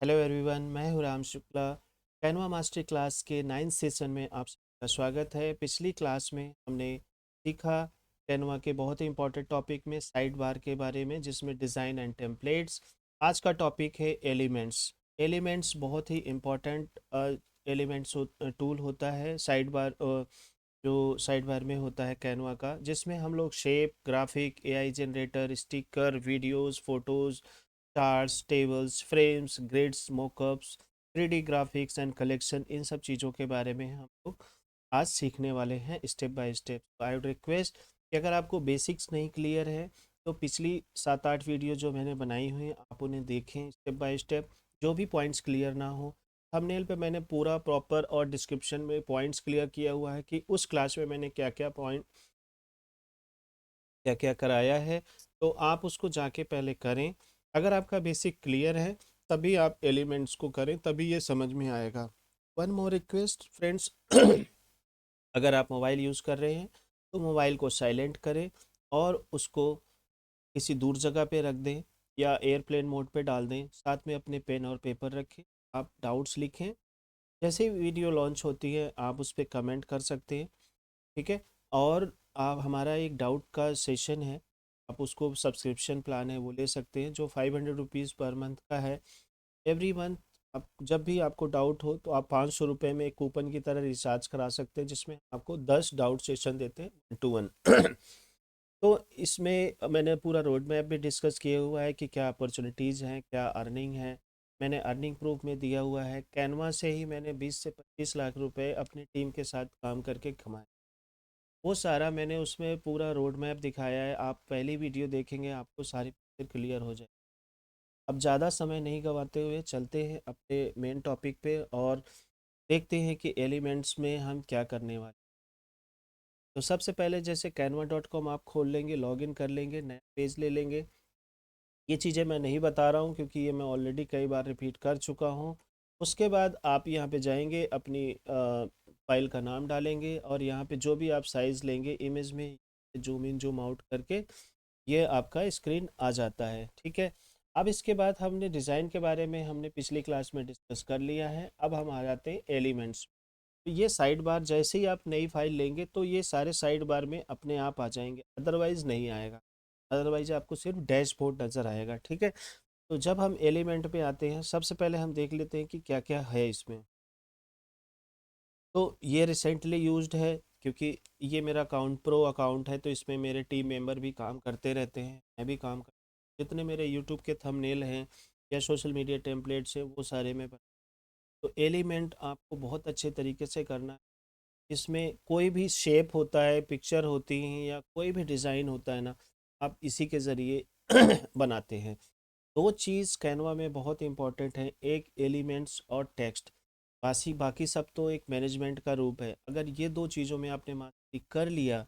Hello everyone, मैं हूं Ram Shukla. Canva master class के 9th सेशन में आप सबका स्वागत है। पिछली क्लास में हमने सीखा कैनवा के बहुत ही इंपॉर्टेंट टॉपिक में साइड बार के बारे में, जिसमें डिज़ाइन एंड टेम्पलेट्स। आज का टॉपिक है एलिमेंट्स। एलिमेंट्स बहुत ही इम्पॉर्टेंट एलिमेंट्स टूल होता है साइड बार, जो साइड बार में होता है कैनवा का, जिसमें हम लोग shape, graphic, AI generator, sticker, videos, photos, charts, tables, frames, grids, mockups, 3D graphics and collection, इन सब चीज़ों के बारे में हम लोग आज सीखने वाले हैं step by step. I would request कि अगर आपको बेसिक्स नहीं क्लियर है तो पिछली 7-8 वीडियो जो मैंने बनाई हुई हैं आप उन्हें देखें स्टेप बाय स्टेप। जो भी पॉइंट्स क्लियर ना हो, थंबनेल पे मैंने पूरा प्रॉपर और डिस्क्रिप्शन में पॉइंट्स क्लियर किया हुआ है कि उस क्लास में मैंने क्या क्या पॉइंट, क्या क्या कराया है। तो आप उसको जाके पहले करें। अगर आपका बेसिक क्लियर है तभी आप एलिमेंट्स को करें, तभी ये समझ में आएगा। वन मोर रिक्वेस्ट फ्रेंड्स, अगर आप मोबाइल यूज़ कर रहे हैं तो मोबाइल को साइलेंट करें और उसको किसी दूर जगह पे रख दें या एयरप्लेन मोड पे डाल दें। साथ में अपने पेन और पेपर रखें, आप डाउट्स लिखें। जैसे ही वीडियो लॉन्च होती है आप उस पर कमेंट कर सकते हैं, ठीक है। और आप, हमारा एक डाउट का सेशन है, आप उसको सब्सक्रिप्शन प्लान है वो ले सकते हैं, जो 500 रुपीज़ पर मंथ का है। एवरी मंथ आप जब भी आपको डाउट हो तो आप 500 रुपये में एक कूपन की तरह रिचार्ज करा सकते हैं, जिसमें आपको 10 डाउट सेशन देते हैं 1 to 1। तो इसमें मैंने पूरा रोड मैप भी डिस्कस किया हुआ है कि क्या अपॉर्चुनिटीज़ हैं, क्या अर्निंग है। मैंने अर्निंग प्रूफ में दिया हुआ है। कैनवा से ही मैंने 20 से 25 लाख रुपए अपनी टीम के साथ काम करके कमाए। वो सारा मैंने उसमें पूरा रोड मैप दिखाया है। आप पहली वीडियो देखेंगे आपको सारी पिक्चर क्लियर हो जाए। अब ज़्यादा समय नहीं गवाते हुए चलते हैं अपने मेन टॉपिक पे और देखते हैं कि एलिमेंट्स में हम क्या करने वाले। तो सबसे पहले जैसे canva.com आप खोल लेंगे, लॉगिन कर लेंगे, नया पेज ले लेंगे। ये चीज़ें मैं नहीं बता रहा हूँ क्योंकि ये मैं ऑलरेडी कई बार रिपीट कर चुका हूँ। उसके बाद आप यहाँ पे जाएंगे, अपनी फाइल का नाम डालेंगे और यहाँ पे जो भी आप साइज़ लेंगे इमेज में, जूम इन जूम आउट करके ये आपका स्क्रीन आ जाता है, ठीक है। अब इसके बाद हमने डिज़ाइन के बारे में हमने पिछली क्लास में डिस्कस कर लिया है। अब हम आ जाते हैं एलिमेंट्स। तो ये साइड बार जैसे ही आप नई फाइल लेंगे तो ये सारे साइड बार में अपने आप आ जाएंगे, अदरवाइज नहीं आएगा। अदरवाइज आपको सिर्फ डैशबोर्ड नज़र आएगा, ठीक है। तो जब हम एलिमेंट पे आते हैं सबसे पहले हम देख लेते हैं कि क्या क्या है इसमें। तो ये रिसेंटली यूज्ड है क्योंकि ये मेरा अकाउंट प्रो अकाउंट है, तो इसमें मेरे टीम मेंबर भी काम करते रहते हैं, मैं भी काम कर, जितने मेरे यूट्यूब के थंबनेल हैं या सोशल मीडिया टेम्पलेट्स हैं वो सारे मैं तो एलिमेंट आपको बहुत अच्छे तरीके से करना है। इसमें कोई भी शेप होता है, पिक्चर होती हैं या कोई भी डिज़ाइन होता है ना, आप इसी के ज़रिए बनाते हैं। दो चीज़ कैनवा में बहुत इंपॉर्टेंट है, एक एलिमेंट्स और टेक्स्ट। बाकी बाकी सब तो एक मैनेजमेंट का रूप है। अगर ये दो चीज़ों में आपने मास्टरी कर लिया,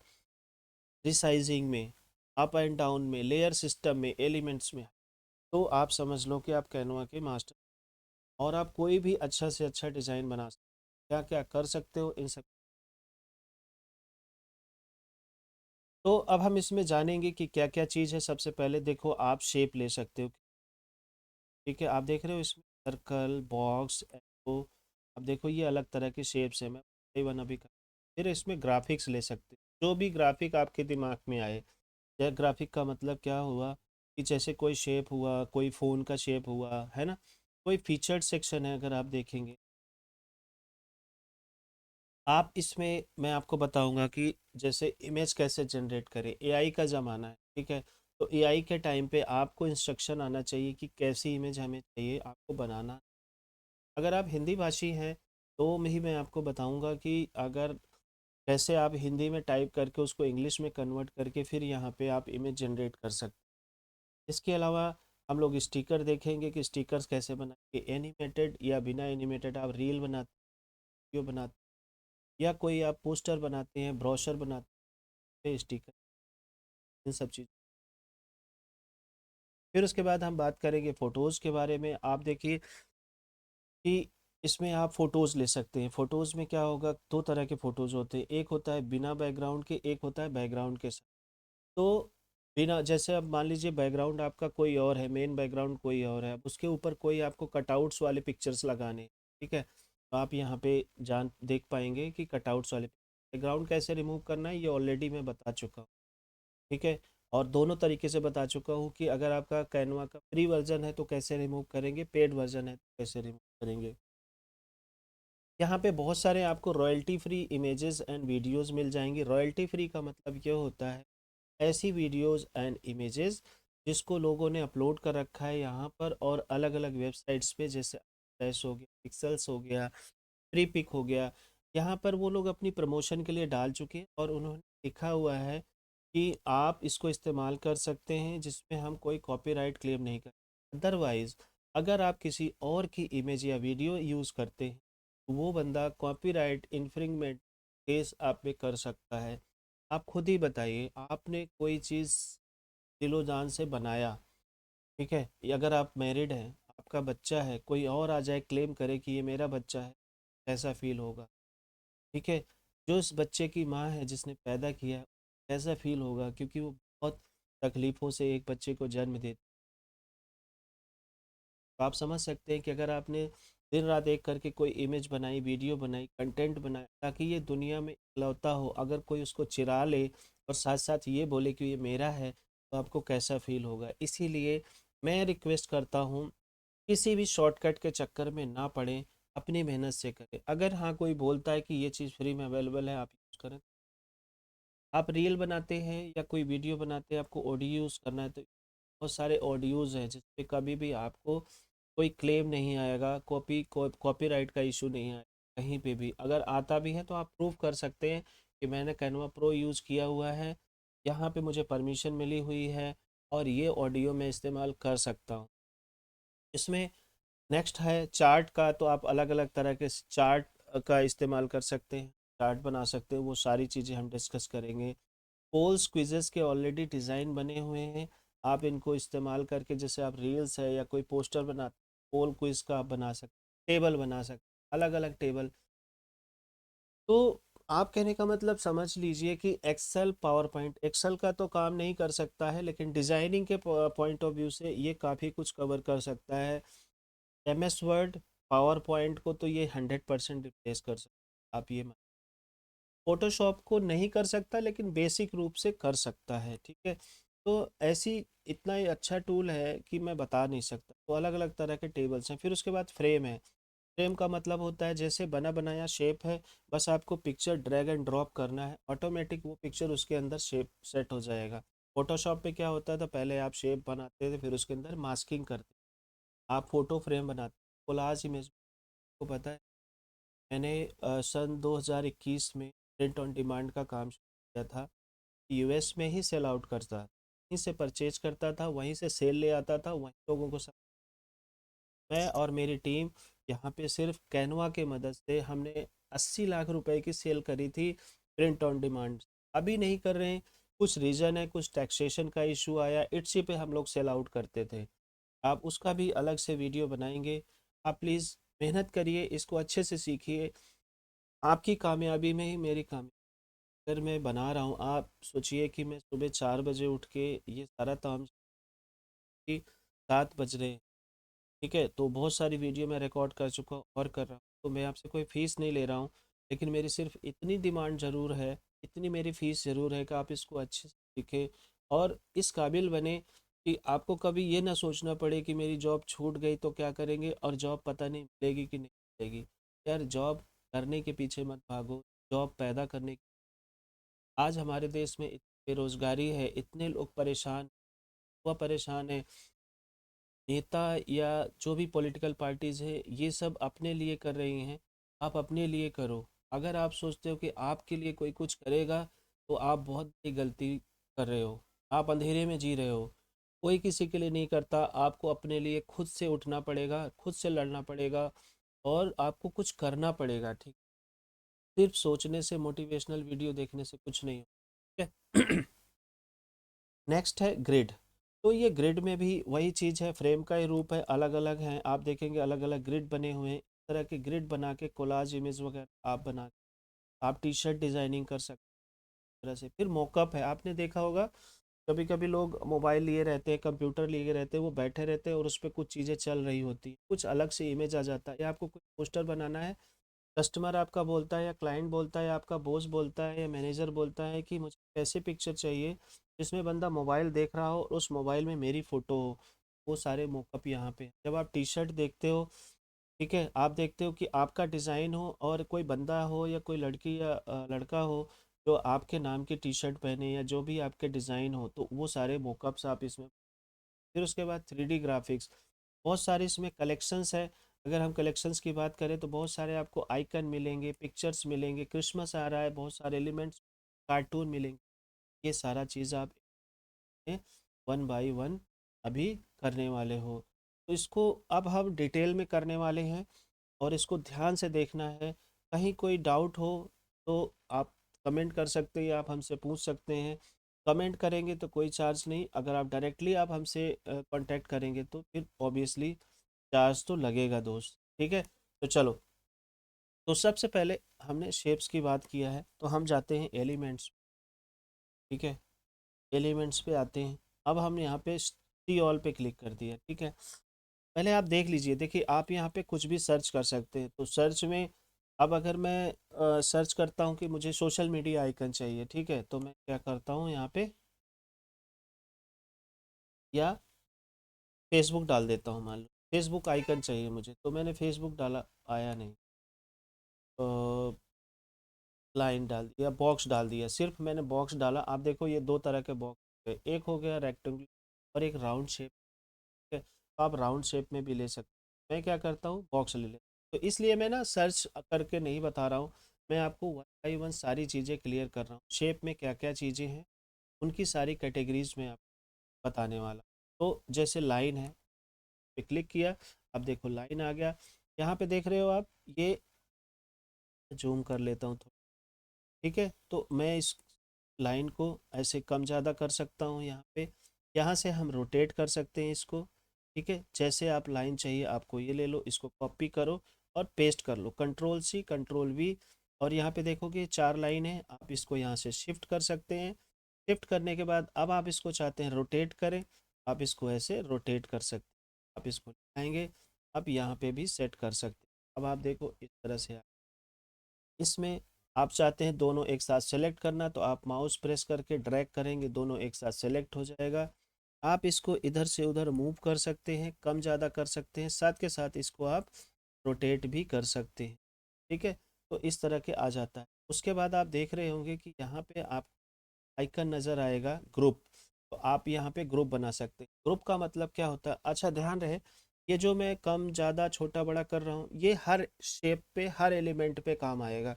रिसाइजिंग में, अप एंड डाउन में, लेयर सिस्टम में, एलिमेंट्स में, तो आप समझ लो कि आप कैनवा के मास्टर और आप कोई भी अच्छा से अच्छा डिज़ाइन बना सकते हो। क्या क्या कर सकते हो इन सब। तो अब हम इसमें जानेंगे कि क्या क्या चीज़ है। सबसे पहले देखो, आप शेप ले सकते हो, ठीक है। आप देख रहे हो इसमें सर्कल, बॉक्स, एरो। अब देखो ये अलग तरह के शेप्स हैं, मैं वन अभी कर। फिर इसमें ग्राफिक्स ले सकते हो, जो भी ग्राफिक आपके दिमाग में आए। यह ग्राफिक का मतलब क्या हुआ कि जैसे कोई शेप हुआ, कोई फ़ोन का शेप हुआ, है ना। कोई फीचर्ड सेक्शन है अगर आप देखेंगे, आप इसमें मैं आपको बताऊंगा कि जैसे इमेज कैसे जनरेट करें। एआई का ज़माना है, ठीक है। तो एआई के टाइम पे आपको इंस्ट्रक्शन आना चाहिए कि कैसी इमेज हमें चाहिए आपको बनाना। अगर आप हिंदी भाषी हैं तो मैं आपको बताऊंगा कि अगर कैसे आप हिंदी में टाइप करके उसको इंग्लिश में कन्वर्ट करके फिर यहाँ पे आप इमेज जनरेट कर सकते हैं। इसके अलावा हम लोग स्टिकर देखेंगे कि स्टिकर्स कैसे बनाएंगे, एनिमेटेड या बिना एनिमेटेड। आप रील बनाते, वीडियो बनाते, या कोई आप पोस्टर बनाते हैं, ब्रोशर बनाते हैं, स्टिकर, इन सब चीज़। फिर उसके बाद हम बात करेंगे फ़ोटोज़ के बारे में। आप देखिए कि इसमें आप फ़ोटोज़ ले सकते हैं। फ़ोटोज़ में क्या होगा, दो तरह के फ़ोटोज़ होते हैं, एक होता है बिना बैकग्राउंड के, एक होता है बैकग्राउंड के साथ। तो बिना, जैसे अब मान लीजिए बैकग्राउंड आपका कोई और है, मेन बैकग्राउंड कोई और है, अब उसके ऊपर कोई आपको कटआउट्स वाले पिक्चर्स लगाने, ठीक है, तो आप यहाँ पे जान देख पाएंगे कि कटआउट्स वाले बैकग्राउंड कैसे रिमूव करना है, ये ऑलरेडी मैं बता चुका हूँ, ठीक है। और दोनों तरीके से बता चुका हूँ कि अगर आपका कैनवा का फ्री वर्जन है तो कैसे रिमूव करेंगे, पेड वर्जन है तो कैसे रिमूव करेंगे। यहाँ पे बहुत सारे आपको royalty free images and videos मिल जाएंगी। रॉयल्टी फ्री का मतलब ये होता है ऐसी वीडियोस एंड इमेजेस जिसको लोगों ने अपलोड कर रखा है यहाँ पर और अलग अलग वेबसाइट्स पे, जैसे फ्लैश हो गया, पिक्सल्स हो गया, फ्री पिक हो गया, यहाँ पर वो लोग अपनी प्रमोशन के लिए डाल चुके हैं और उन्होंने लिखा हुआ है कि आप इसको इस्तेमाल कर सकते हैं जिसमें हम कोई कॉपीराइट क्लेम नहीं करते। अदरवाइज अगर आप किसी और की इमेज या वीडियो यूज़ करते हैं तो वो बंदा कॉपीराइट इन्फ्रिंगमेंट केस आप पे कर सकता है। आप खुद ही बताइए, आपने कोई चीज़ दिलो जान से बनाया, ठीक है, अगर आप मैरिड हैं, आपका बच्चा है, कोई और आ जाए क्लेम करे कि ये मेरा बच्चा है, कैसा फील होगा, ठीक है। जो इस बच्चे की माँ है जिसने पैदा किया है, कैसा फील होगा, क्योंकि वो बहुत तकलीफ़ों से एक बच्चे को जन्म देती। तो आप समझ सकते हैं कि अगर आपने दिन रात एक करके कोई इमेज बनाई, वीडियो बनाई, कंटेंट बनाया ताकि ये दुनिया में इकलौता हो, अगर कोई उसको चिरा ले और साथ साथ ये बोले कि ये मेरा है, तो आपको कैसा फील होगा। इसीलिए मैं रिक्वेस्ट करता हूँ, किसी भी शॉर्टकट के चक्कर में ना पड़ें, अपनी मेहनत से करें। अगर हाँ कोई बोलता है कि ये चीज़ फ्री में अवेलेबल है, आप यूज़ करें। आप रील बनाते हैं या कोई वीडियो बनाते हैं, आपको ऑडियो यूज़ करना है, तो बहुत सारे ऑडियोज़ हैं जिस पे कभी भी आपको कोई क्लेम नहीं आएगा, कॉपीराइट का इशू नहीं आएगा। कहीं पे भी अगर आता भी है तो आप प्रूव कर सकते हैं कि मैंने कैनवा प्रो यूज़ किया हुआ है, यहाँ पे मुझे परमिशन मिली हुई है और ये ऑडियो मैं इस्तेमाल कर सकता हूँ। इसमें नेक्स्ट है चार्ट का, तो आप अलग अलग तरह के चार्ट का इस्तेमाल कर सकते हैं, चार्ट बना सकते हैं, वो सारी चीज़ें हम डिस्कस करेंगे। पोल्स क्विजेस के ऑलरेडी डिज़ाइन बने हुए हैं, आप इनको इस्तेमाल करके, जैसे आप रील्स है या कोई पोस्टर बना, पोल क्विज का आप बना सकते, टेबल बना सकते, अलग अलग टेबल। तो आप कहने का मतलब समझ लीजिए कि एक्सेल, पावर पॉइंट, एक्सेल का तो काम नहीं कर सकता है लेकिन डिज़ाइनिंग के पॉइंट ऑफ व्यू से ये काफ़ी कुछ कवर कर सकता है। M S Word, PowerPoint को तो ये 100% रिप्लेस कर सकता है, आप ये। फोटोशॉप को नहीं कर सकता लेकिन बेसिक रूप से कर सकता है, ठीक है। तो ऐसी इतना ही अच्छा टूल है कि मैं बता नहीं सकता। तो अलग अलग तरह के टेबल्स हैं। फिर उसके बाद फ्रेम है। फ्रेम का मतलब होता है जैसे बना बनाया शेप है, बस आपको पिक्चर ड्रैग एंड ड्रॉप करना है, ऑटोमेटिक वो पिक्चर उसके अंदर शेप सेट हो जाएगा। फोटोशॉप पे क्या होता था, पहले आप शेप बनाते थे फिर उसके अंदर मास्किंग करते, आप फोटो फ्रेम बनाते। कोलाज इमेज को पता है, मैंने सन 2021 में प्रिंट ऑन डिमांड का काम शुरू किया था। यूएस में ही सेल आउट करता, वहीं से परचेज करता था, वहीं से सेल ले आता था, वहीं लोगों को मैं और मेरी टीम यहाँ पे सिर्फ कैनवा के मदद से हमने 80 लाख रुपए की सेल करी थी प्रिंट ऑन डिमांड। अभी नहीं कर रहे हैं, कुछ रीज़न है, कुछ टैक्सेशन का इशू आया, इट्सी पे हम लोग सेल आउट करते थे। आप उसका भी अलग से वीडियो बनाएंगे। आप प्लीज़ मेहनत करिए, इसको अच्छे से सीखिए, आपकी कामयाबी में ही मेरी कामयाबी। अगर मैं बना रहा हूँ, आप सोचिए कि मैं सुबह 4 बजे उठ के ये सारा काम कि 7 बज रहे हैं, ठीक है, तो बहुत सारी वीडियो मैं रिकॉर्ड कर चुका हूँ और कर रहा हूँ, तो मैं आपसे कोई फ़ीस नहीं ले रहा हूँ। लेकिन मेरी सिर्फ इतनी डिमांड ज़रूर है, इतनी मेरी फ़ीस ज़रूर है कि आप इसको अच्छे से सीखें और इस काबिल बने कि आपको कभी ये ना सोचना पड़े कि मेरी जॉब छूट गई तो क्या करेंगे, और जॉब पता नहीं मिलेगी कि नहीं मिलेगी। यार जॉब करने के पीछे मत भागो, जॉब पैदा करने। आज हमारे देश में इतनी बेरोजगारी है, इतने लोग परेशान, हुआ परेशान है, नेता या जो भी पॉलिटिकल पार्टीज है ये सब अपने लिए कर रही हैं। आप अपने लिए करो। अगर आप सोचते हो कि आपके लिए कोई कुछ करेगा तो आप बहुत बड़ी गलती कर रहे हो, आप अंधेरे में जी रहे हो। कोई किसी के लिए नहीं करता, आपको अपने लिए खुद से उठना पड़ेगा, खुद से लड़ना पड़ेगा और आपको कुछ करना पड़ेगा, ठीक। सिर्फ सोचने से, मोटिवेशनल वीडियो देखने से कुछ नहीं हो, ठीक है। नेक्स्ट है ग्रिड। तो ये ग्रिड में भी वही चीज़ है, फ्रेम का ही रूप है, अलग अलग हैं, आप देखेंगे अलग अलग ग्रिड बने हुए हैं। इस तरह के ग्रिड बना के कोलाज इमेज वगैरह आप बना, आप टी शर्ट डिज़ाइनिंग कर सकते हैं इस तरह से। फिर मॉकअप है, आपने देखा होगा कभी कभी लोग मोबाइल लिए रहते हैं, कंप्यूटर लिए रहते हैं, वो बैठे रहते हैं और उस पर कुछ चीज़ें चल रही होती हैं, कुछ अलग से इमेज आ जाता है, या आपको कुछ पोस्टर बनाना है, कस्टमर आपका बोलता है या क्लाइंट बोलता है या आपका बॉस बोलता है या मैनेजर बोलता है कि मुझे ऐसे पिक्चर चाहिए जिसमें बंदा मोबाइल देख रहा हो और उस मोबाइल में मेरी फ़ोटो हो। वो सारे मॉकअप यहाँ पे हैं। जब आप टी शर्ट देखते हो, ठीक है, आप देखते हो कि आपका डिज़ाइन हो और कोई बंदा हो या कोई लड़की या लड़का हो जो आपके नाम की टी शर्ट पहने या जो भी आपके डिज़ाइन हो, तो वो सारे मॉकअप्स आप इसमें। फिर उसके बाद 3D ग्राफिक्स, बहुत सारे इसमें कलेक्शंस है। अगर हम कलेक्शंस की बात करें तो बहुत सारे आपको आइकन मिलेंगे, पिक्चर्स मिलेंगे, क्रिसमस आ रहा है, बहुत सारे एलिमेंट्स, कार्टून मिलेंगे। ये सारा चीज़ आप वन बाय वन अभी करने वाले हो। तो इसको अब हम डिटेल में करने वाले हैं और इसको ध्यान से देखना है। कहीं कोई डाउट हो तो आप कमेंट कर सकते हैं या आप हमसे पूछ सकते हैं। कमेंट करेंगे तो कोई चार्ज नहीं, अगर आप डायरेक्टली आप हमसे कांटेक्ट करेंगे तो फिर ऑब्वियसली चार्ज तो लगेगा दोस्त। ठीक है, तो चलो। तो सबसे पहले हमने शेप्स की बात किया है, तो हम जाते हैं एलिमेंट्स। ठीक है, एलिमेंट्स पे आते हैं। अब हम यहाँ पे सी ऑल पे क्लिक कर दिया। ठीक है, पहले आप देख लीजिए, देखिए आप यहाँ पे कुछ भी सर्च कर सकते हैं। तो सर्च में अब अगर मैं सर्च करता हूँ कि मुझे सोशल मीडिया आइकन चाहिए, ठीक है, तो मैं क्या करता हूँ यहाँ पे, या फेसबुक डाल देता हूँ। मान लो फेसबुक आइकन चाहिए मुझे, तो मैंने फेसबुक डाला, आया नहीं, तो लाइन डाल दिया, बॉक्स डाल दिया, सिर्फ मैंने बॉक्स डाला। आप देखो ये दो तरह के बॉक्स है, एक हो गया रेक्टेंगल और एक राउंड शेप है। तो आप राउंड शेप में भी ले सकते हैं। मैं क्या करता हूँ, बॉक्स ले लेता हूँ। तो इसलिए मैं ना सर्च करके नहीं बता रहा हूँ, मैं आपको वन बाई वन सारी चीज़ें क्लियर कर रहा हूँ। शेप में क्या क्या चीज़ें हैं उनकी सारी कैटेगरीज में आपको बताने वाला। तो जैसे लाइन है, पे क्लिक किया, अब देखो लाइन आ गया। यहाँ पे देख रहे हो आप, ये जूम कर लेता हूँ थोड़ा। ठीक है, तो मैं इस लाइन को ऐसे कम ज़्यादा कर सकता हूँ यहाँ पे। यहाँ से हम रोटेट कर सकते हैं इसको। ठीक है, जैसे आप लाइन चाहिए आपको ये ले लो, इसको कॉपी करो और पेस्ट कर लो, कंट्रोल सी कंट्रोल वी। और यहाँ पे देखोगे चार लाइन है, आप इसको यहाँ से शिफ्ट कर सकते हैं। शिफ्ट करने के बाद अब आप इसको चाहते हैं रोटेट करें, आप इसको ऐसे रोटेट कर सकते हैं। आप इसको आएंगे, अब यहाँ पे भी सेट कर सकते हैं। अब आप देखो इस तरह से इसमें आप चाहते हैं दोनों एक साथ सेलेक्ट करना, तो आप माउस प्रेस करके ड्रैग करेंगे, दोनों एक साथ सेलेक्ट हो जाएगा। आप इसको इधर से उधर मूव कर सकते हैं, कम ज़्यादा कर सकते हैं, साथ के साथ इसको आप रोटेट भी कर सकते हैं। ठीक है, तो इस तरह के आ जाता है। उसके बाद आप देख रहे होंगे कि यहाँ पे आप आइकन नज़र आएगा ग्रुप, तो आप यहाँ पे ग्रुप बना सकते हैं। ग्रुप का मतलब क्या होता है, अच्छा ध्यान रहे, ये जो मैं कम ज़्यादा छोटा बड़ा कर रहा हूँ ये हर शेप पे हर एलिमेंट पे काम आएगा।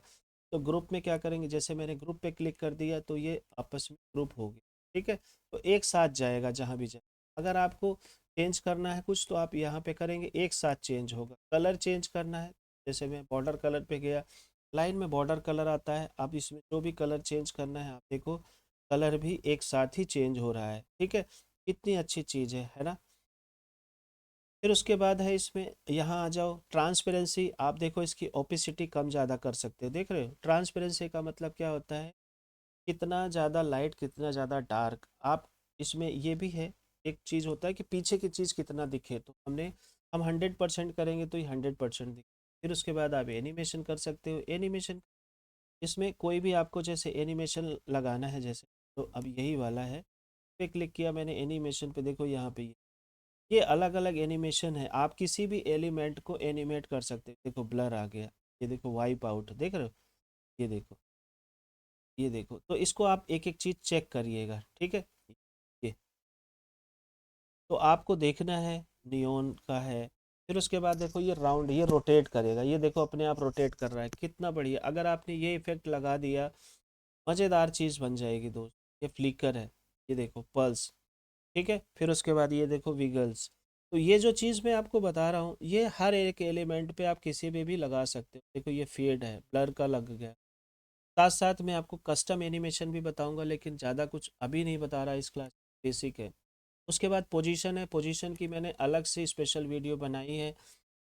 तो ग्रुप में क्या करेंगे, जैसे मैंने ग्रुप पे क्लिक कर दिया तो ये आपस में ग्रुप होगी। ठीक है, तो एक साथ जाएगा जहाँ भी जाए। अगर आपको चेंज करना है कुछ तो आप यहाँ पे करेंगे, एक साथ चेंज होगा। कलर चेंज करना है, जैसे मैं बॉर्डर कलर पे गया, लाइन में बॉर्डर कलर आता है, अब इसमें जो भी कलर चेंज करना है आप देखो, कलर भी एक साथ ही चेंज हो रहा है। ठीक है, कितनी अच्छी चीज़ है ना। फिर उसके बाद है इसमें, यहाँ आ जाओ ट्रांसपेरेंसी, आप देखो इसकी ओपेसिटी कम ज़्यादा कर सकते हो। देख रहे हो ट्रांसपेरेंसी का मतलब क्या होता है, कितना ज़्यादा लाइट कितना ज़्यादा डार्क। आप इसमें ये भी है, एक चीज़ होता है कि पीछे की चीज़ कितना दिखे, तो हम 100% करेंगे तो ये 100% दिखे। फिर उसके बाद आप एनिमेशन कर सकते हो। एनिमेशन इसमें कोई भी आपको जैसे एनिमेशन लगाना है जैसे, तो अब यही वाला है, पे क्लिक किया मैंने एनिमेशन पे, देखो यहाँ पे ये अलग अलग एनिमेशन है। आप किसी भी एलिमेंट को एनिमेट कर सकते हैं। देखो ब्लर आ गया, ये देखो वाइप आउट, देख रहे हो, ये देखो, ये देखो। तो इसको आप एक एक चीज़ चेक करिएगा। ठीक है, ये तो आपको देखना है, नियॉन का है। फिर उसके बाद देखो ये राउंड, ये रोटेट करेगा, ये देखो अपने आप रोटेट कर रहा है, कितना बढ़िया। अगर आपने ये इफेक्ट लगा दिया, मज़ेदार चीज़ बन जाएगी दोस्त। ये फ्लिकर है, ये देखो पल्स। ठीक है, फिर उसके बाद ये देखो विगल्स। तो ये जो चीज़ मैं आपको बता रहा हूँ ये हर एक एलिमेंट पे आप किसी पे भी लगा सकते हो। देखो ये फेड है, ब्लर का लग गया। साथ साथ मैं आपको कस्टम एनिमेशन भी बताऊंगा, लेकिन ज़्यादा कुछ अभी नहीं बता रहा इस क्लास, बेसिक है। उसके बाद पोजीशन है, पोजीशन की मैंने अलग से स्पेशल वीडियो बनाई है।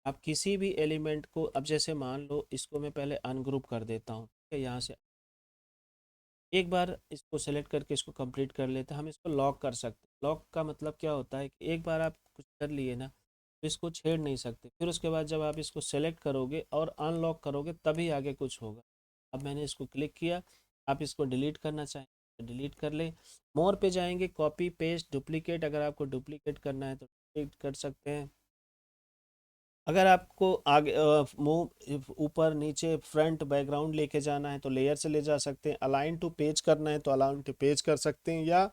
आप किसी भी एलिमेंट को, अब जैसे मान लो इसको मैं पहले अनग्रुप कर देता हूँ, ठीक है, यहाँ से एक बार इसको सेलेक्ट करके इसको कंप्लीट कर लेते हैं, हम इसको लॉक कर सकते हैं। लॉक का मतलब क्या होता है कि एक बार आप कुछ कर लिए ना तो इसको छेड़ नहीं सकते, फिर उसके बाद जब आप इसको सेलेक्ट करोगे और अनलॉक करोगे तभी आगे कुछ होगा। अब मैंने इसको क्लिक किया, आप इसको डिलीट करना चाहें तो डिलीट कर लें। मोर पे जाएंगे, कॉपी पेस्ट डुप्लीकेट, अगर आपको डुप्लीकेट करना है तो डुप्लीकेट कर सकते हैं। अगर आपको आगे मुंह ऊपर नीचे फ्रंट बैकग्राउंड लेके जाना है तो लेयर से ले जा सकते हैं। अलाइन टू पेज करना है तो अलाइन टू पेज कर सकते हैं, या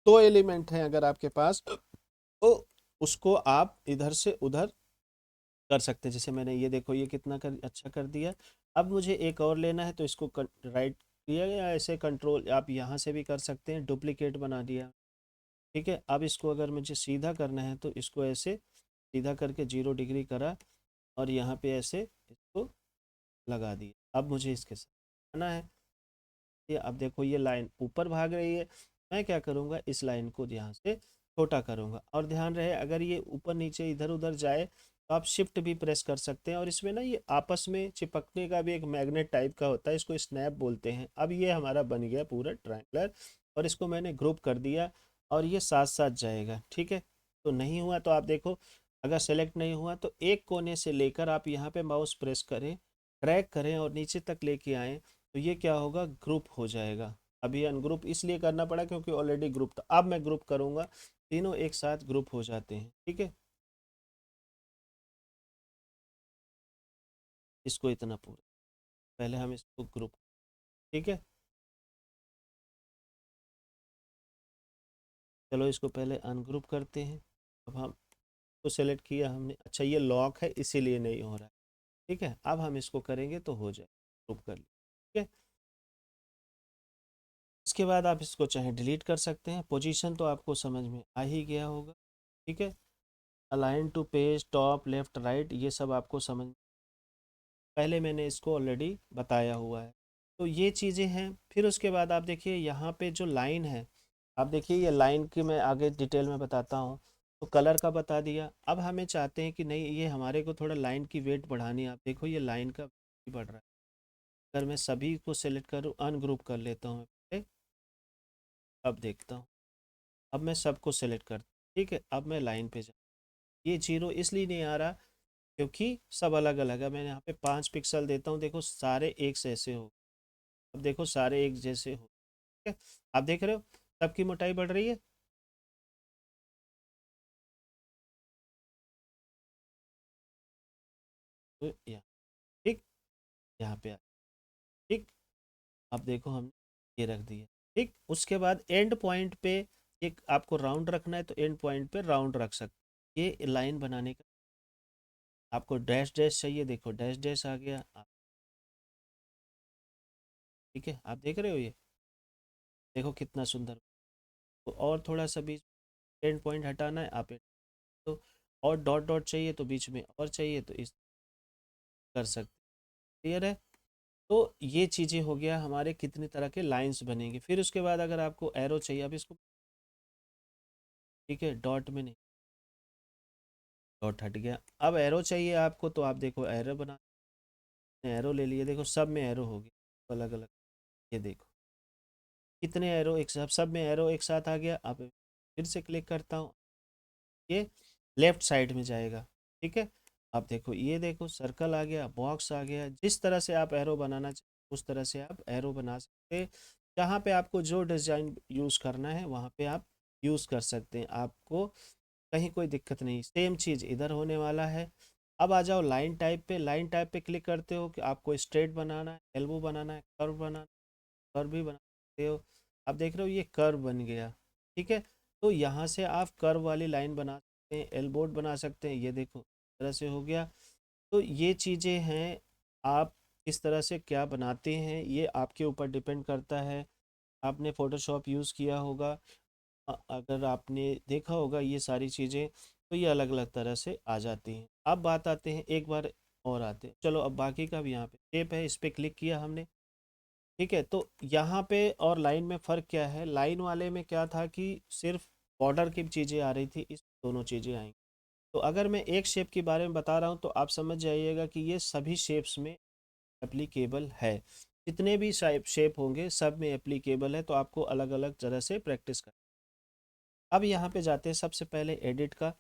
दो एलिमेंट हैं अगर आपके पास तो उसको आप इधर से उधर कर सकते हैं। जैसे मैंने ये देखो ये कितना अच्छा कर दिया। अब मुझे एक और लेना है तो इसको राइट किया, या ऐसे कंट्रोल आप यहाँ से भी कर सकते हैं, डुप्लीकेट बना दिया। ठीक है, अब इसको अगर मुझे सीधा करना है तो इसको ऐसे सीधा करके 0 डिग्री करा और यहाँ पे ऐसे इसको लगा दिया। अब मुझे इसके साथ आना है, ये अब देखो ये लाइन ऊपर भाग रही है, मैं क्या करूँगा इस लाइन को यहाँ से छोटा करूँगा। और ध्यान रहे अगर ये ऊपर नीचे इधर उधर जाए तो आप शिफ्ट भी प्रेस कर सकते हैं, और इसमें ना ये आपस में चिपकने का भी एक मैग्नेट टाइप का होता है, इसको स्नैप बोलते हैं। अब ये हमारा बन गया पूरा ट्रायंगुलर, और इसको मैंने ग्रुप कर दिया और ये साथ साथ जाएगा। ठीक है, तो नहीं हुआ तो आप देखो, अगर सेलेक्ट नहीं हुआ तो एक कोने से लेकर आप यहाँ पे माउस प्रेस करें, ड्रैग करें और नीचे तक लेके आएँ तो ये क्या होगा, ग्रुप हो जाएगा। अभी अनग्रुप इसलिए करना पड़ा क्योंकि ऑलरेडी ग्रुप था, अब मैं ग्रुप करूँगा, तीनों एक साथ ग्रुप हो जाते हैं। ठीक है, इसको इतना पूरा, पहले हम इसको ग्रुप, ठीक है, चलो इसको पहले अनग्रुप करते हैं। अब हम तो सेलेक्ट किया हमने, अच्छा ये लॉक है इसीलिए नहीं हो रहा है। ठीक है, अब हम इसको करेंगे तो हो जाए, ग्रुप कर लिया। ठीक है, इसके बाद आप इसको चाहे डिलीट कर सकते हैं। पोजीशन तो आपको समझ में आ ही गया होगा। ठीक है, align to page, top left right, ये सब आपको समझ, पहले मैंने इसको ऑलरेडी बताया हुआ है। तो ये चीज़ें हैं। फिर उसके बाद आप देखिए यहाँ पे जो लाइन है, आप देखिए ये लाइन की मैं आगे डिटेल में बताता हूँ। तो कलर का बता दिया, अब हमें चाहते हैं कि नहीं ये हमारे को थोड़ा लाइन की वेट बढ़ानी है। आप देखो ये लाइन का weight बढ़ रहा है, अगर मैं सभी को सेलेक्ट करूँ अनग्रुप कर लेता हूँ पहले, अब देखता हूँ, अब मैं सबको सेलेक्ट करता हूँ। ठीक है, अब मैं लाइन पे जा, ये 0 इसलिए नहीं आ रहा क्योंकि सब अलग अलग है। मैं यहाँ पे 5 पिक्सल देता हूँ, देखो सारे एक से ऐसे हो, अब देखो सारे एक जैसे हो। ठीक है, आप देख रहे हो सबकी मोटाई बढ़ रही है। तो यहाँ, ठीक, यहाँ पे ठीक, अब देखो हम ये रख दिया। ठीक, उसके बाद एंड पॉइंट पे एक आपको राउंड रखना है तो एंड पॉइंट पे राउंड रख सकते, ये लाइन बनाने का। आपको डैश डैश चाहिए, देखो डैश डैश आ गया ठीक है, आप देख रहे हो ये, देखो कितना सुंदर। तो और थोड़ा सा बीच एंड पॉइंट हटाना है आप तो, और डॉट डॉट चाहिए तो बीच में और चाहिए तो इस कर सकते। क्लियर है, तो ये चीज़ें हो गया हमारे कितने तरह के लाइंस बनेंगे। फिर उसके बाद अगर आपको एरो चाहिए, अब इसको ठीक है डॉट में नहीं, डॉट हट गया। अब एरो चाहिए आपको तो आप देखो एरो बना, एरो ले लिए, देखो सब में एरो हो गया अलग अलग। ये देखो कितने एरो एक साथ, सब में एरो एक साथ आ गया। अब फिर से क्लिक करता हूँ, ये लेफ्ट साइड में जाएगा। ठीक है, अब देखो ये देखो सर्कल आ गया, बॉक्स आ गया, जिस तरह से आप एरो बनाना चाहें उस तरह से आप एरो बना सकते हैं। जहाँ पे आपको जो डिज़ाइन यूज़ करना है वहाँ पे आप यूज़ कर सकते हैं, आपको कहीं कोई दिक्कत नहीं। सेम चीज़ इधर होने वाला है। अब आ जाओ लाइन टाइप पे, लाइन टाइप पे क्लिक करते हो कि आपको स्ट्रेट बनाना है, एल्बो बनाना है, कर्व बनाना, कर्व भी बना सकते हो। आप देख रहे हो ये कर्व बन गया। ठीक है, तो यहाँ से आप कर्व वाली लाइन बना सकते हैं, एल्बोड बना सकते हैं, ये देखो इस तरह से हो गया। तो ये चीज़ें हैं, आप किस तरह से क्या बनाते हैं ये आपके ऊपर डिपेंड करता है। आपने फ़ोटोशॉप यूज़ किया होगा, अगर आपने देखा होगा ये सारी चीज़ें, तो ये अलग अलग तरह से आ जाती हैं। अब बात आते हैं एक बार और आते हैं, चलो अब बाकी का भी यहाँ पे टेप है, इस पर क्लिक किया हमने। ठीक है, तो यहाँ पे और लाइन में फ़र्क क्या है, लाइन वाले में क्या था कि सिर्फ बॉर्डर की चीज़ें आ रही थी, इस दोनों चीज़ें आएंगी। तो अगर मैं एक शेप के बारे में बता रहा हूँ तो आप समझ जाइएगा कि ये सभी शेप्स में एप्लीकेबल है। जितने भी शेप होंगे सब में एप्लीकेबल है, तो आपको अलग अलग तरह से प्रैक्टिस कर। अब यहाँ पे जाते हैं सबसे पहले एडिट का।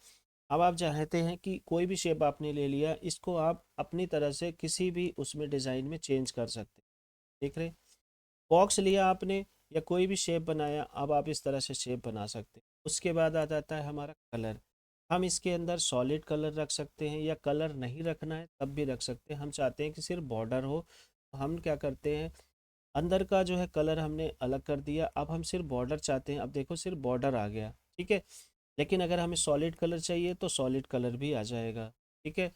अब आप चाहते हैं कि कोई भी शेप आपने ले लिया, इसको आप अपनी तरह से किसी भी उसमें डिज़ाइन में चेंज कर सकते हैं। देख रहे, बॉक्स लिया आपने या कोई भी शेप बनाया, अब आप इस तरह से शेप बना सकते हैं। उसके बाद आ जाता है हमारा कलर। हम इसके अंदर सॉलिड कलर रख सकते हैं या कलर नहीं रखना है तब भी रख सकते हैं। हम चाहते हैं कि सिर्फ बॉर्डर हो, तो हम क्या करते हैं, अंदर का जो है कलर हमने अलग कर दिया, अब हम सिर्फ बॉर्डर चाहते हैं। अब देखो सिर्फ बॉर्डर आ गया, ठीक है। लेकिन अगर हमें सॉलिड कलर चाहिए तो सॉलिड कलर भी आ जाएगा, ठीक है।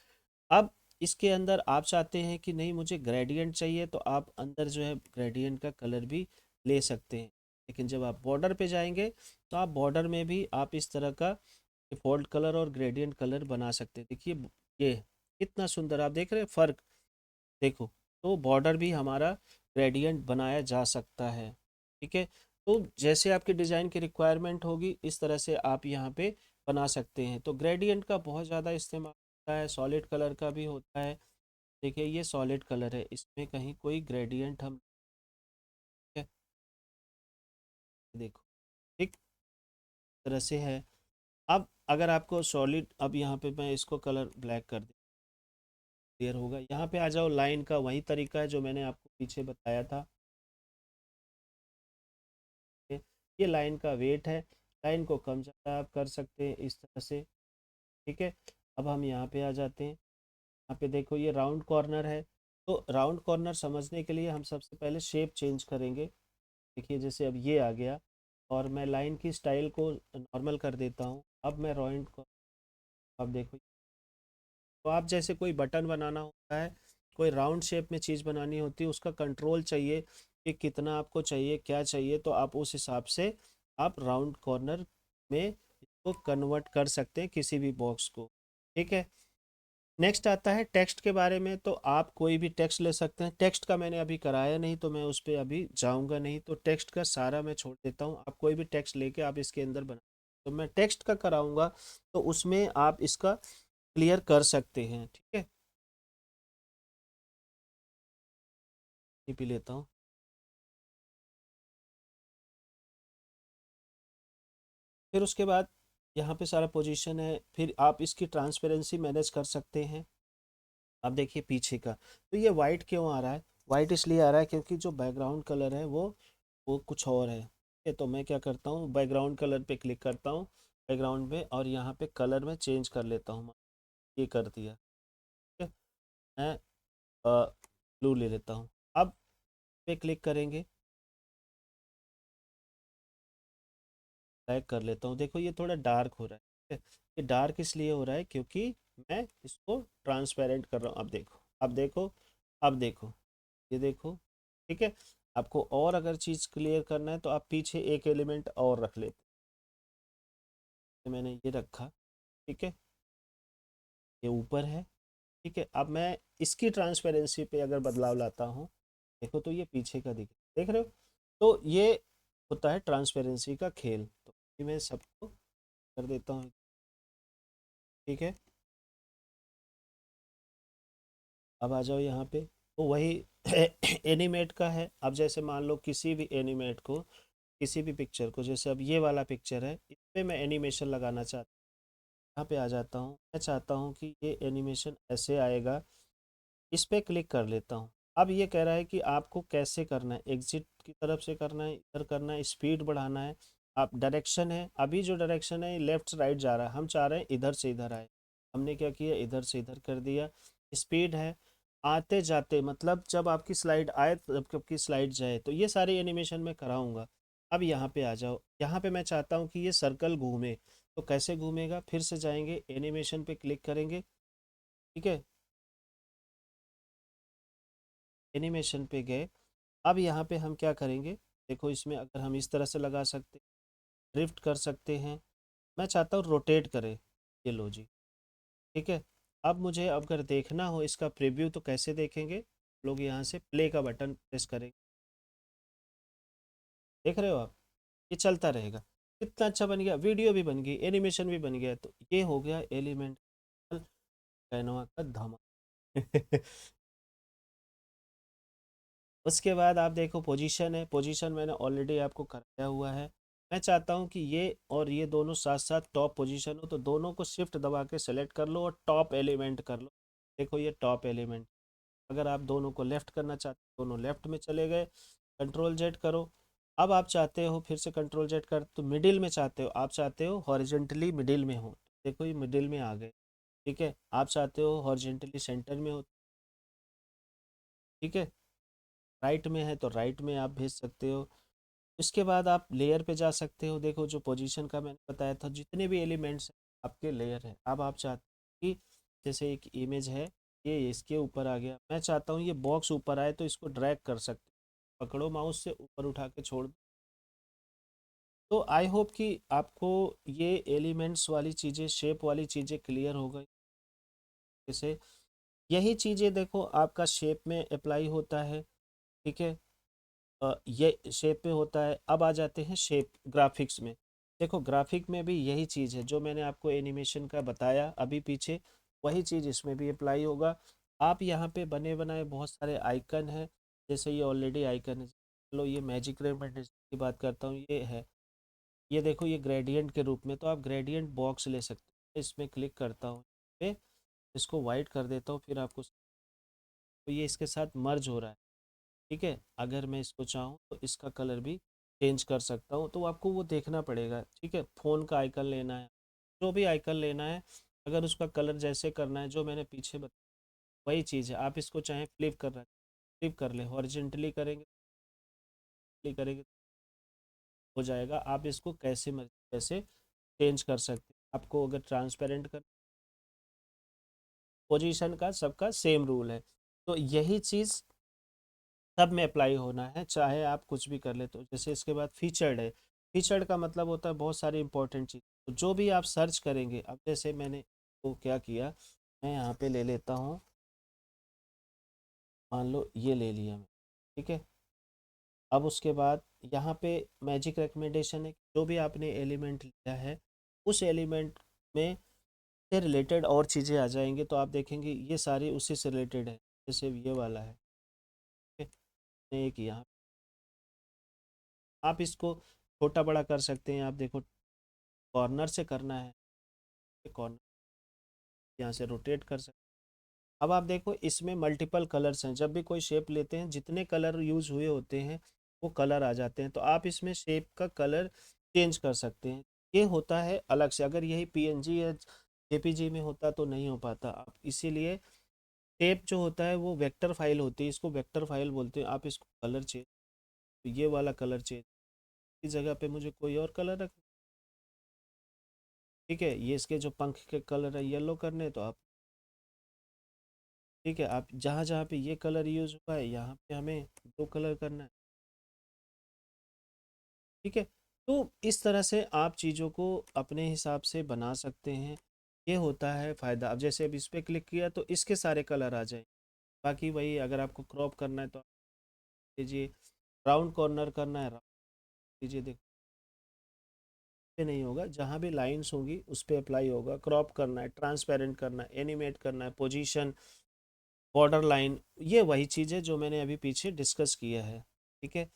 अब इसके अंदर आप चाहते हैं कि नहीं मुझे ग्रेडियंट चाहिए, तो आप अंदर जो है ग्रेडियंट का कलर भी ले सकते हैं। लेकिन जब आप बॉर्डर पे जाएंगे तो आप बॉर्डर में भी आप इस तरह का डिफ़ॉल्ट कलर और ग्रेडियंट कलर बना सकते हैं। देखिए ये कितना सुंदर, आप देख रहे हैं फ़र्क, देखो। तो बॉर्डर भी हमारा ग्रेडियंट बनाया जा सकता है, ठीक है। तो जैसे आपके डिज़ाइन की रिक्वायरमेंट होगी इस तरह से आप यहाँ पे बना सकते हैं। तो ग्रेडियंट का बहुत ज़्यादा इस्तेमाल होता है, सॉलिड कलर का भी होता है। देखिए ये सॉलिड कलर है, इसमें कहीं कोई ग्रेडियंट हम, ठीक है, देखो ठीक तरह से है। अब अगर आपको सॉलिड, अब यहाँ पे मैं इसको कलर ब्लैक कर दूँ, क्लियर होगा। यहाँ पे आ जाओ, लाइन का वही तरीका है जो मैंने आपको पीछे बताया था। ये लाइन का वेट है, लाइन को कम ज़्यादा आप कर सकते हैं इस तरह से, ठीक है। अब हम यहाँ पे आ जाते हैं, यहाँ पे देखो ये राउंड कॉर्नर है। तो राउंड कॉर्नर समझने के लिए हम सबसे पहले शेप चेंज करेंगे। देखिए जैसे अब ये आ गया, और मैं लाइन की स्टाइल को नॉर्मल कर देता हूँ। अब मैं राउंड को, अब देखो, तो आप जैसे कोई बटन बनाना होता है, कोई राउंड शेप में चीज़ बनानी होती है, उसका कंट्रोल चाहिए कि कितना आपको चाहिए, क्या चाहिए, तो आप उस हिसाब से आप राउंड कॉर्नर में इसको कन्वर्ट कर सकते हैं किसी भी बॉक्स को, ठीक है। नेक्स्ट आता है टेक्स्ट के बारे में। तो आप कोई भी टेक्स्ट ले सकते हैं, टेक्स्ट का मैंने अभी कराया नहीं तो मैं उस पर अभी जाऊंगा नहीं, तो टेक्स्ट का सारा मैं छोड़ देता हूँ। आप कोई भी टेक्स्ट लेके आप इसके अंदर बना, तो मैं टेक्स्ट का कराऊंगा, तो उसमें आप इसका क्लियर कर सकते हैं, ठीक है। ये पी लेता हूँ। फिर उसके बाद यहाँ पे सारा पोजीशन है, फिर आप इसकी ट्रांसपेरेंसी मैनेज कर सकते हैं। अब देखिए पीछे का, तो ये वाइट क्यों आ रहा है, वाइट इसलिए आ रहा है क्योंकि जो बैकग्राउंड कलर है वो कुछ और है, ठीक है। तो मैं क्या करता हूँ, बैकग्राउंड कलर पे क्लिक करता हूँ, बैकग्राउंड में, और यहाँ पे कलर में चेंज कर लेता हूँ। ये कर दिया, ठीक है। मैं ब्लू ले लेता हूँ। अब पे क्लिक करेंगे, ब्लैक कर लेता हूँ। देखो ये थोड़ा डार्क हो रहा है, ठीक है। ये डार्क इसलिए हो रहा है क्योंकि मैं इसको ट्रांसपेरेंट कर रहा हूँ। अब देखो, अब देखो, अब देखो, ये देखो, ठीक है। आपको और अगर चीज़ क्लियर करना है तो आप पीछे एक एलिमेंट और रख लेते हैं। मैंने ये रखा, ठीक है, ये ऊपर है, ठीक है। अब मैं इसकी ट्रांसपेरेंसी पे अगर बदलाव लाता हूँ, देखो तो ये पीछे का देख रहे हो। तो ये होता है ट्रांसपेरेंसी का खेल। तो ये मैं सबको कर देता हूँ, ठीक है। अब आ जाओ यहाँ पे, तो वही एनिमेट का है। अब जैसे मान लो किसी भी एनिमेट को, किसी भी पिक्चर को, जैसे अब ये वाला पिक्चर है, इस पे मैं एनिमेशन लगाना चाहता हूँ। यहाँ पे आ जाता हूँ, मैं चाहता हूँ कि ये एनिमेशन ऐसे आएगा, इस पे क्लिक कर लेता हूँ। अब ये कह रहा है कि आपको कैसे करना है, एग्जिट की तरफ से करना है, इधर करना है, स्पीड बढ़ाना है। आप डायरेक्शन है, अभी जो डायरेक्शन है लेफ्ट राइट जा रहा है, हम चाह रहे हैं इधर से इधर आए। हमने क्या किया, इधर से इधर कर दिया। स्पीड है, आते जाते, मतलब जब आपकी स्लाइड आए तब आपकी स्लाइड जाए, तो ये सारी एनिमेशन मैं कराऊंगा। अब यहाँ पे आ जाओ, यहाँ पे मैं चाहता हूँ कि ये सर्कल घूमे, तो कैसे घूमेगा, फिर से जाएंगे एनिमेशन पे क्लिक करेंगे, ठीक है, एनिमेशन पे गए। अब यहाँ पे हम क्या करेंगे, देखो इसमें अगर हम इस तरह से लगा सकते, ड्रिफ्ट कर सकते हैं। मैं चाहता हूँ रोटेट करे, ये लो जी, ठीक है। अब मुझे अगर देखना हो इसका प्रीव्यू तो कैसे देखेंगे, लोग यहाँ से प्ले का बटन प्रेस करेंगे, देख रहे हो आप, ये चलता रहेगा। कितना अच्छा बन गया, वीडियो भी बन गई, एनिमेशन भी बन गया। तो ये हो गया एलिमेंट कैनवा का धमाल। उसके बाद आप देखो पोजीशन है, पोजीशन मैंने ऑलरेडी आपको कराया हुआ है। मैं चाहता हूँ कि ये और ये दोनों साथ साथ टॉप पोजीशन हो, तो दोनों को शिफ्ट दबा के सेलेक्ट कर लो और टॉप एलिमेंट कर लो। देखो ये टॉप एलिमेंट। अगर आप दोनों को लेफ्ट करना चाहते हो, दोनों लेफ्ट में चले गए, कंट्रोल जेड करो। अब आप चाहते हो फिर से कंट्रोल जेड कर, तो मिडिल में चाहते हो, आप चाहते हो हॉरिजेंटली मिडिल में हो, देखो ये मिडिल में आ गए। ठीक है, आप चाहते हो हॉरिजेंटली सेंटर में हो। ठीक है, राइट में है तो राइट में आप भेज सकते हो। इसके बाद आप लेयर पे जा सकते हो। देखो जो पोजीशन का मैंने बताया था, जितने भी एलिमेंट्स आपके लेयर है, अब आप चाहते हो कि जैसे एक इमेज है, ये इसके ऊपर आ गया, मैं चाहता हूँ ये बॉक्स ऊपर आए, तो इसको ड्रैग कर सकते हो, पकड़ो माउस से ऊपर उठा के छोड़ दो। तो आई होप कि आपको ये एलिमेंट्स वाली चीज़ें, शेप वाली चीज़ें क्लियर हो गई। जैसे यही चीज़ें देखो आपका शेप में अप्लाई होता है। ठीक है, ये शेप में होता है। अब आ जाते हैं शेप ग्राफिक्स में। देखो ग्राफिक में भी यही चीज़ है जो मैंने आपको एनिमेशन का बताया अभी पीछे, वही चीज़ इसमें भी अप्लाई होगा। आप यहाँ पे बने बनाए बहुत सारे आइकन हैं, जैसे ये ऑलरेडी आइकन है। चलो ये मैजिक रेमेंडेशन की बात करता हूँ, ये है, ये देखो ये ग्रेडियंट के रूप में, तो आप ग्रेडियंट बॉक्स ले सकते हो। इसमें क्लिक करता हूँ पे, इसको वाइट कर देता हूँ, फिर आपको, तो ये इसके साथ मर्ज हो रहा है। ठीक है, अगर मैं इसको चाहूँ तो इसका कलर भी चेंज कर सकता हूँ, तो आपको वो देखना पड़ेगा। ठीक है, फ़ोन का आइकन लेना है, जो भी आइकन लेना है, अगर उसका कलर जैसे करना है जो मैंने पीछे बताया, वही चीज़ है। आप इसको चाहें फ्लिप करना, फ्लिप कर ले, हॉरिजेंटली करेंगे, फ्लिप करेंगे, हो जाएगा। आप इसको कैसे मर्जी कैसे चेंज कर सकते हैं। आपको अगर ट्रांसपेरेंट कर, पोजीशन का सबका सेम रूल है। तो यही चीज़ सब में अप्लाई होना है, चाहे आप कुछ भी कर ले। तो जैसे इसके बाद फीचर्ड है, फीचर्ड का मतलब होता है बहुत सारी इंपॉर्टेंट चीज़, तो जो भी आप सर्च करेंगे, अब जैसे मैंने वो क्या किया, मैं यहाँ पे ले लेता हूँ, मान लो ये ले लिया मैं। ठीक है, अब उसके बाद यहाँ पे मैजिक रिकमेंडेशन है, जो भी आपने एलिमेंट लिया है उस एलिमेंट में से रिलेटेड और चीज़ें आ जाएंगे, तो आप देखेंगे ये सारी उसी से रिलेटेड है। जैसे ये वाला है, ठीक है, एक यहाँ आप इसको छोटा बड़ा कर सकते हैं। आप देखो कॉर्नर से करना है, कॉर्नर यहाँ से रोटेट कर सकते हैं। अब आप देखो इसमें मल्टीपल कलर्स हैं, जब भी कोई शेप लेते हैं जितने कलर यूज हुए होते हैं वो कलर आ जाते हैं, तो आप इसमें शेप का कलर चेंज कर सकते हैं। ये होता है अलग से, अगर यही पीएनजी या जेपीजी में होता तो नहीं हो पाता। आप इसीलिए शेप जो होता है वो वेक्टर फाइल होती है, इसको वेक्टर फाइल बोलते हैं। आप इसको कलर चेंज, तो ये वाला कलर चेंज की जगह पे मुझे कोई और कलर रख, ठीक है, ये इसके जो पंख के कलर है येलो करने, तो आप, ठीक है, आप जहाँ जहाँ पे ये कलर यूज हुआ है यहाँ पे हमें दो कलर करना है। ठीक है, तो इस तरह से आप चीज़ों को अपने हिसाब से बना सकते हैं। ये होता है फ़ायदा। अब जैसे अब इस पर क्लिक किया तो इसके सारे कलर आ जाए। बाकी वही, अगर आपको क्रॉप करना है तो आप कीजिए, राउंड कॉर्नर करना है, राउंड कीजिए, देखो पे नहीं होगा, जहाँ भी लाइंस होंगी उस पर अप्लाई होगा। क्रॉप करना है, ट्रांसपेरेंट करना है, एनिमेट करना है, पोजीशन, बॉर्डर लाइन, ये वही चीज़ है जो मैंने अभी पीछे डिस्कस किया है। ठीक है,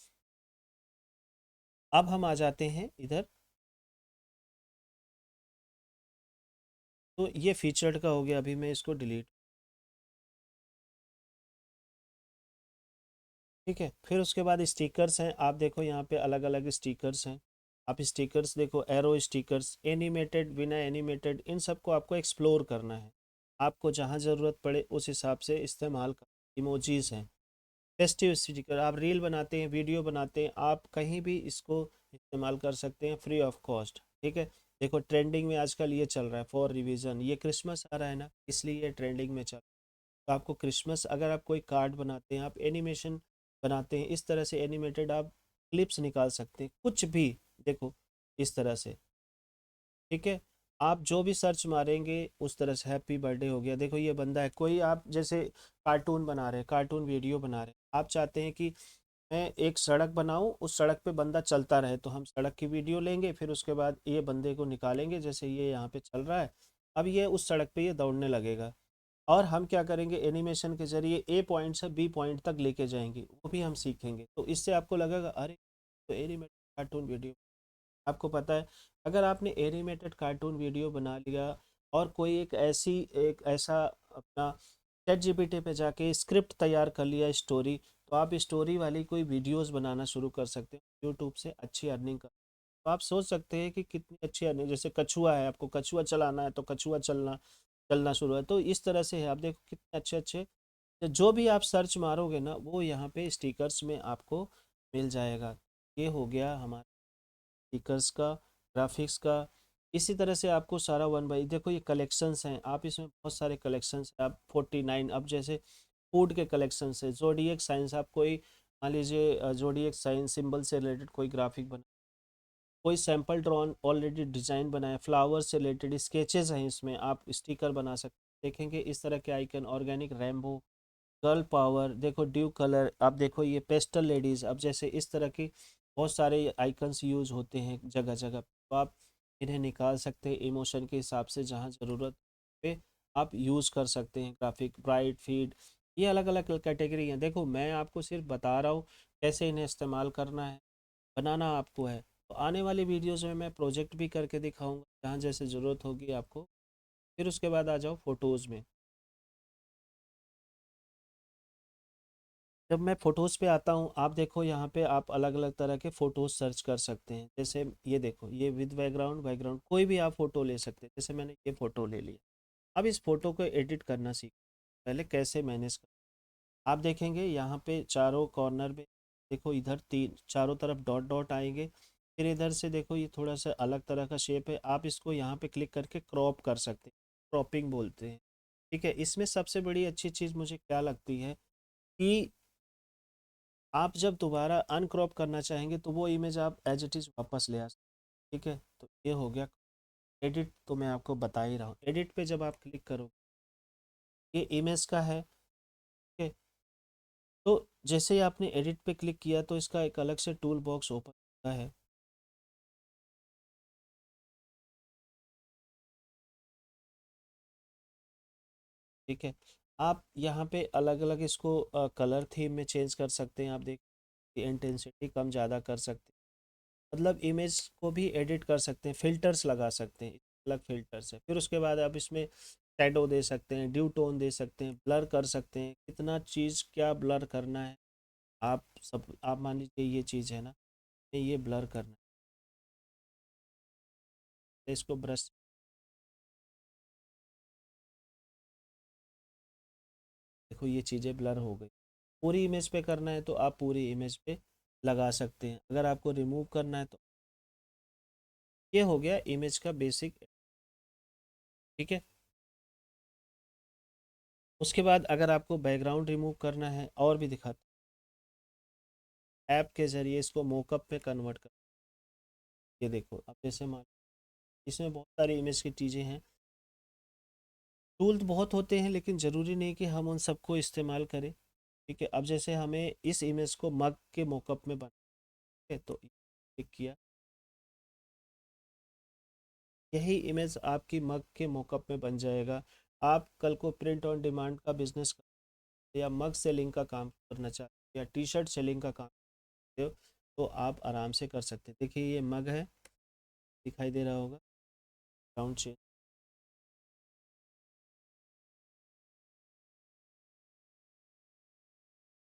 अब हम आ जाते हैं इधर। तो ये फीचर्ड का हो गया, अभी मैं इसको डिलीट। ठीक है, फिर उसके बाद स्टिकर्स हैं। आप देखो यहाँ पे अलग अलग स्टिकर्स हैं। आप स्टिकर्स देखो, एरो स्टिकर्स, एनिमेटेड, बिना एनिमेटेड, इन सबको आपको एक्सप्लोर करना है। आपको जहाँ ज़रूरत पड़े उस हिसाब से इस्तेमाल कर। इमोजीज हैं, फेस्टिव स्टिकर, आप रील बनाते हैं, वीडियो बनाते हैं, आप कहीं भी इसको इस्तेमाल कर सकते हैं फ्री ऑफ कॉस्ट। ठीक है, देखो ट्रेंडिंग में आजकल ये चल रहा है फॉर रिवीजन, ये क्रिसमस आ रहा है ना, इसलिए ये ट्रेंडिंग में चल, तो आपको क्रिसमस, अगर आप कोई कार्ड बनाते हैं, आप एनिमेशन बनाते हैं, इस तरह से एनिमेटेड आप क्लिप्स निकाल सकते हैं, कुछ भी, देखो इस तरह से। ठीक है, आप जो भी सर्च मारेंगे उस तरह से, हैप्पी बर्थडे हो गया, देखो ये बंदा है कोई, आप जैसे कार्टून बना रहे हैं, कार्टून वीडियो बना रहे हैं, आप चाहते हैं कि मैं एक सड़क बनाऊं, उस सड़क पे बंदा चलता रहे, तो हम सड़क की वीडियो लेंगे, फिर उसके बाद ये बंदे को निकालेंगे, जैसे ये यहाँ पे चल रहा है, अब ये उस सड़क पे ये दौड़ने लगेगा। और हम क्या करेंगे, एनिमेशन के जरिए ए पॉइंट से बी पॉइंट तक लेके जाएंगे, वो भी हम सीखेंगे। तो इससे आपको लगेगा अरे तो एनिमेटेड कार्टून वीडियो, आपको पता है अगर आपने एनिमेटेड कार्टून वीडियो बना लिया और कोई एक ऐसा अपना चैट जीपीटी पे जाके स्क्रिप्ट तैयार कर लिया स्टोरी, तो आप स्टोरी वाली कोई वीडियोस बनाना शुरू कर सकते हैं यूट्यूब से, अच्छी अर्निंग कर। तो आप सोच सकते हैं कि कितनी अच्छी अर्निंग, जैसे कछुआ है, आपको कछुआ चलाना है तो कछुआ चलना चलना शुरू है, तो इस तरह से है। आप देखो कितने अच्छे अच्छे तो जो भी आप सर्च मारोगे ना वो यहाँ पे स्टिकर्स में आपको मिल जाएगा। ये हो गया हमारा स्टिकर्स का, ग्राफिक्स का। इसी तरह से आपको सारा वन बाई, देखो ये कलेक्शंस हैं, आप इसमें बहुत सारे कलेक्शंस, आप 49, अब जैसे फूड के कलेक्शंस है, जोडिएक साइंस, आप कोई मान लीजिए जोडिएक साइंस सिंबल से रिलेटेड कोई ग्राफिक बना, कोई सैम्पल ड्रॉन ऑलरेडी डिजाइन बनाया, फ्लावर से रिलेटेड स्केचेस हैं इसमें, आप स्टिकर बना सकते हैं। देखेंगे इस तरह के icon, organic Rambo, girl power, देखो ड्यू कलर, आप देखो ये पेस्टल लेडीज, अब जैसे इस तरह की बहुत सारे आइकन्स यूज होते हैं जगह जगह, तो आप इन्हें निकाल सकते हैं इमोशन के हिसाब से, जहाँ ज़रूरत पे आप यूज़ कर सकते हैं। ग्राफिक, ब्राइट फीड, ये अलग अलग कैटेगरी हैं। देखो मैं आपको सिर्फ बता रहा हूँ कैसे इन्हें इस्तेमाल करना है, बनाना आपको है। तो आने वाली वीडियोज़ में मैं प्रोजेक्ट भी करके दिखाऊंगा जहाँ जैसे ज़रूरत होगी आपको। फिर उसके बाद आ जाओ फ़ोटोज़ में। जब मैं फ़ोटोज़ पे आता हूँ, आप देखो यहाँ पे आप अलग अलग तरह के फ़ोटोज़ सर्च कर सकते हैं। जैसे ये देखो, ये विद बैकग्राउंड, बैकग्राउंड कोई भी आप फ़ोटो ले सकते हैं। जैसे मैंने ये फ़ोटो ले लिया, अब इस फ़ोटो को एडिट करना सीख, पहले कैसे मैनेज कर। आप देखेंगे यहाँ पे चारों कॉर्नर में, देखो इधर तीन चारों तरफ डॉट डॉट आएंगे। फिर इधर से देखो ये थोड़ा सा अलग तरह का शेप है, आप इसको यहाँ पे क्लिक करके क्रॉप कर सकते हैं, क्रॉपिंग बोलते हैं। ठीक है, इसमें सबसे बड़ी अच्छी चीज़ मुझे क्या लगती है कि आप जब दोबारा अनक्रॉप करना चाहेंगे तो वो इमेज आप एज इट इज़ वापस ले आ सकते। ठीक है, तो ये हो गया एडिट, तो मैं आपको बता ही रहा हूँ। एडिट पे जब आप क्लिक करो, ये इमेज का है। ठीक है, तो जैसे ही आपने एडिट पे क्लिक किया तो इसका एक अलग से टूल बॉक्स ओपन होता है। ठीक है, आप यहाँ पे अलग अलग इसको कलर थीम में चेंज कर सकते हैं। आप देखिए इंटेंसिटी कम ज़्यादा कर सकते हैं, मतलब इमेज को भी एडिट कर सकते हैं, फिल्टर्स लगा सकते हैं, अलग फिल्टर्स है। फिर उसके बाद आप इसमें शैडो दे सकते हैं, ड्यू टोन दे सकते हैं, ब्लर कर सकते हैं, कितना चीज़ क्या ब्लर करना है। आप सब आप मान लीजिए ये चीज़ है ना, ये ब्लर करना है, तो इसको ब्रश, देखो ये चीज़ें ब्लर हो गई। पूरी इमेज पे करना है तो आप पूरी इमेज पे लगा सकते हैं, अगर आपको रिमूव करना है तो ये हो गया इमेज का बेसिक। ठीक है, उसके बाद अगर आपको बैकग्राउंड रिमूव करना है और भी दिखाता, ऐप के ज़रिए इसको मोकअप पे कन्वर्ट कर। ये देखो अब जैसे मान, इसमें बहुत सारी इमेज की चीज़ें हैं, टूल तो बहुत होते हैं लेकिन ज़रूरी नहीं कि हम उन सबको इस्तेमाल करें। ठीक है, अब जैसे हमें इस इमेज को मग के मोकअप में बना है, तो क्लिक किया, यही इमेज आपकी मग के मोकअप में बन जाएगा। आप कल को प्रिंट ऑन डिमांड का बिजनेस या मग सेलिंग का काम करना चाहते हो या टी शर्ट सेलिंग का काम करते हो, तो आप आराम से कर सकते हैं। देखिए ये मग है, दिखाई दे रहा होगा, राउंड चेंज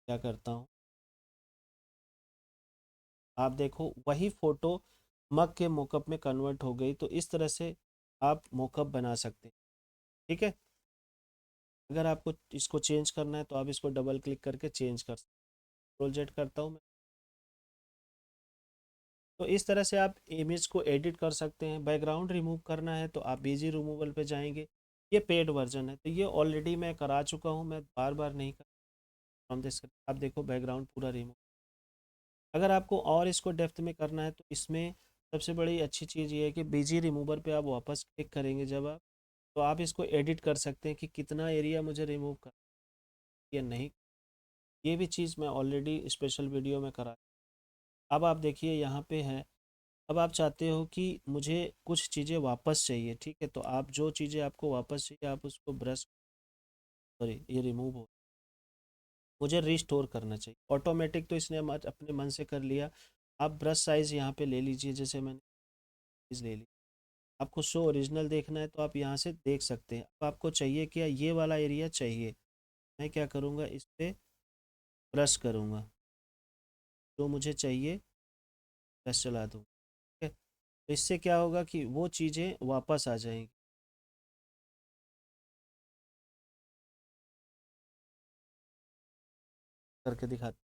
क्या करता हूँ, आप देखो वही फोटो मग के मोकअप में कन्वर्ट हो गई। तो इस तरह से आप मोकअप बना सकते हैं। ठीक है, अगर आपको इसको चेंज करना है तो आप इसको डबल क्लिक करके चेंज कर सकते हैं। प्रोजेक्ट करता हूँ मैं, तो इस तरह से आप इमेज को एडिट कर सकते हैं। बैकग्राउंड रिमूव करना है तो आप बीजी रिमूवल पे जाएंगे, ये पेड वर्जन है, तो ये ऑलरेडी मैं करा चुका हूँ, मैं बार बार नहीं कर फ्रॉम दिस। आप देखो बैकग्राउंड पूरा रिमूव। अगर आपको और इसको डेप्थ में करना है तो इसमें सबसे बड़ी अच्छी चीज़ ये है कि बीजी रिमूवर पे आप वापस क्लिक करेंगे जब आप, तो आप इसको एडिट कर सकते हैं कि कितना एरिया मुझे रिमूव करना है या नहीं। ये भी चीज़ मैं ऑलरेडी स्पेशल वीडियो में करा। अब आप देखिए यहाँ पे है, अब आप चाहते हो कि मुझे कुछ चीज़ें वापस चाहिए। ठीक है, तो आप जो चीज़ें आपको वापस चाहिए आप उसको ब्रश सॉरी ये रिमूव हो, मुझे रिस्टोर करना चाहिए। ऑटोमेटिक तो इसने अपने मन से कर लिया। आप ब्रश साइज़ यहाँ पे ले लीजिए, जैसे मैंने साइज़ ले ली। आपको शो ओरिजिनल देखना है तो आप यहाँ से देख सकते हैं। अब आपको चाहिए क्या, ये वाला एरिया चाहिए, मैं क्या करूँगा, इस पर ब्रश करूँगा, जो मुझे चाहिए ब्रश चला दूँ, ठीक है। तो इससे क्या होगा कि वो चीज़ें वापस आ जाएंगी। करके दिखाते,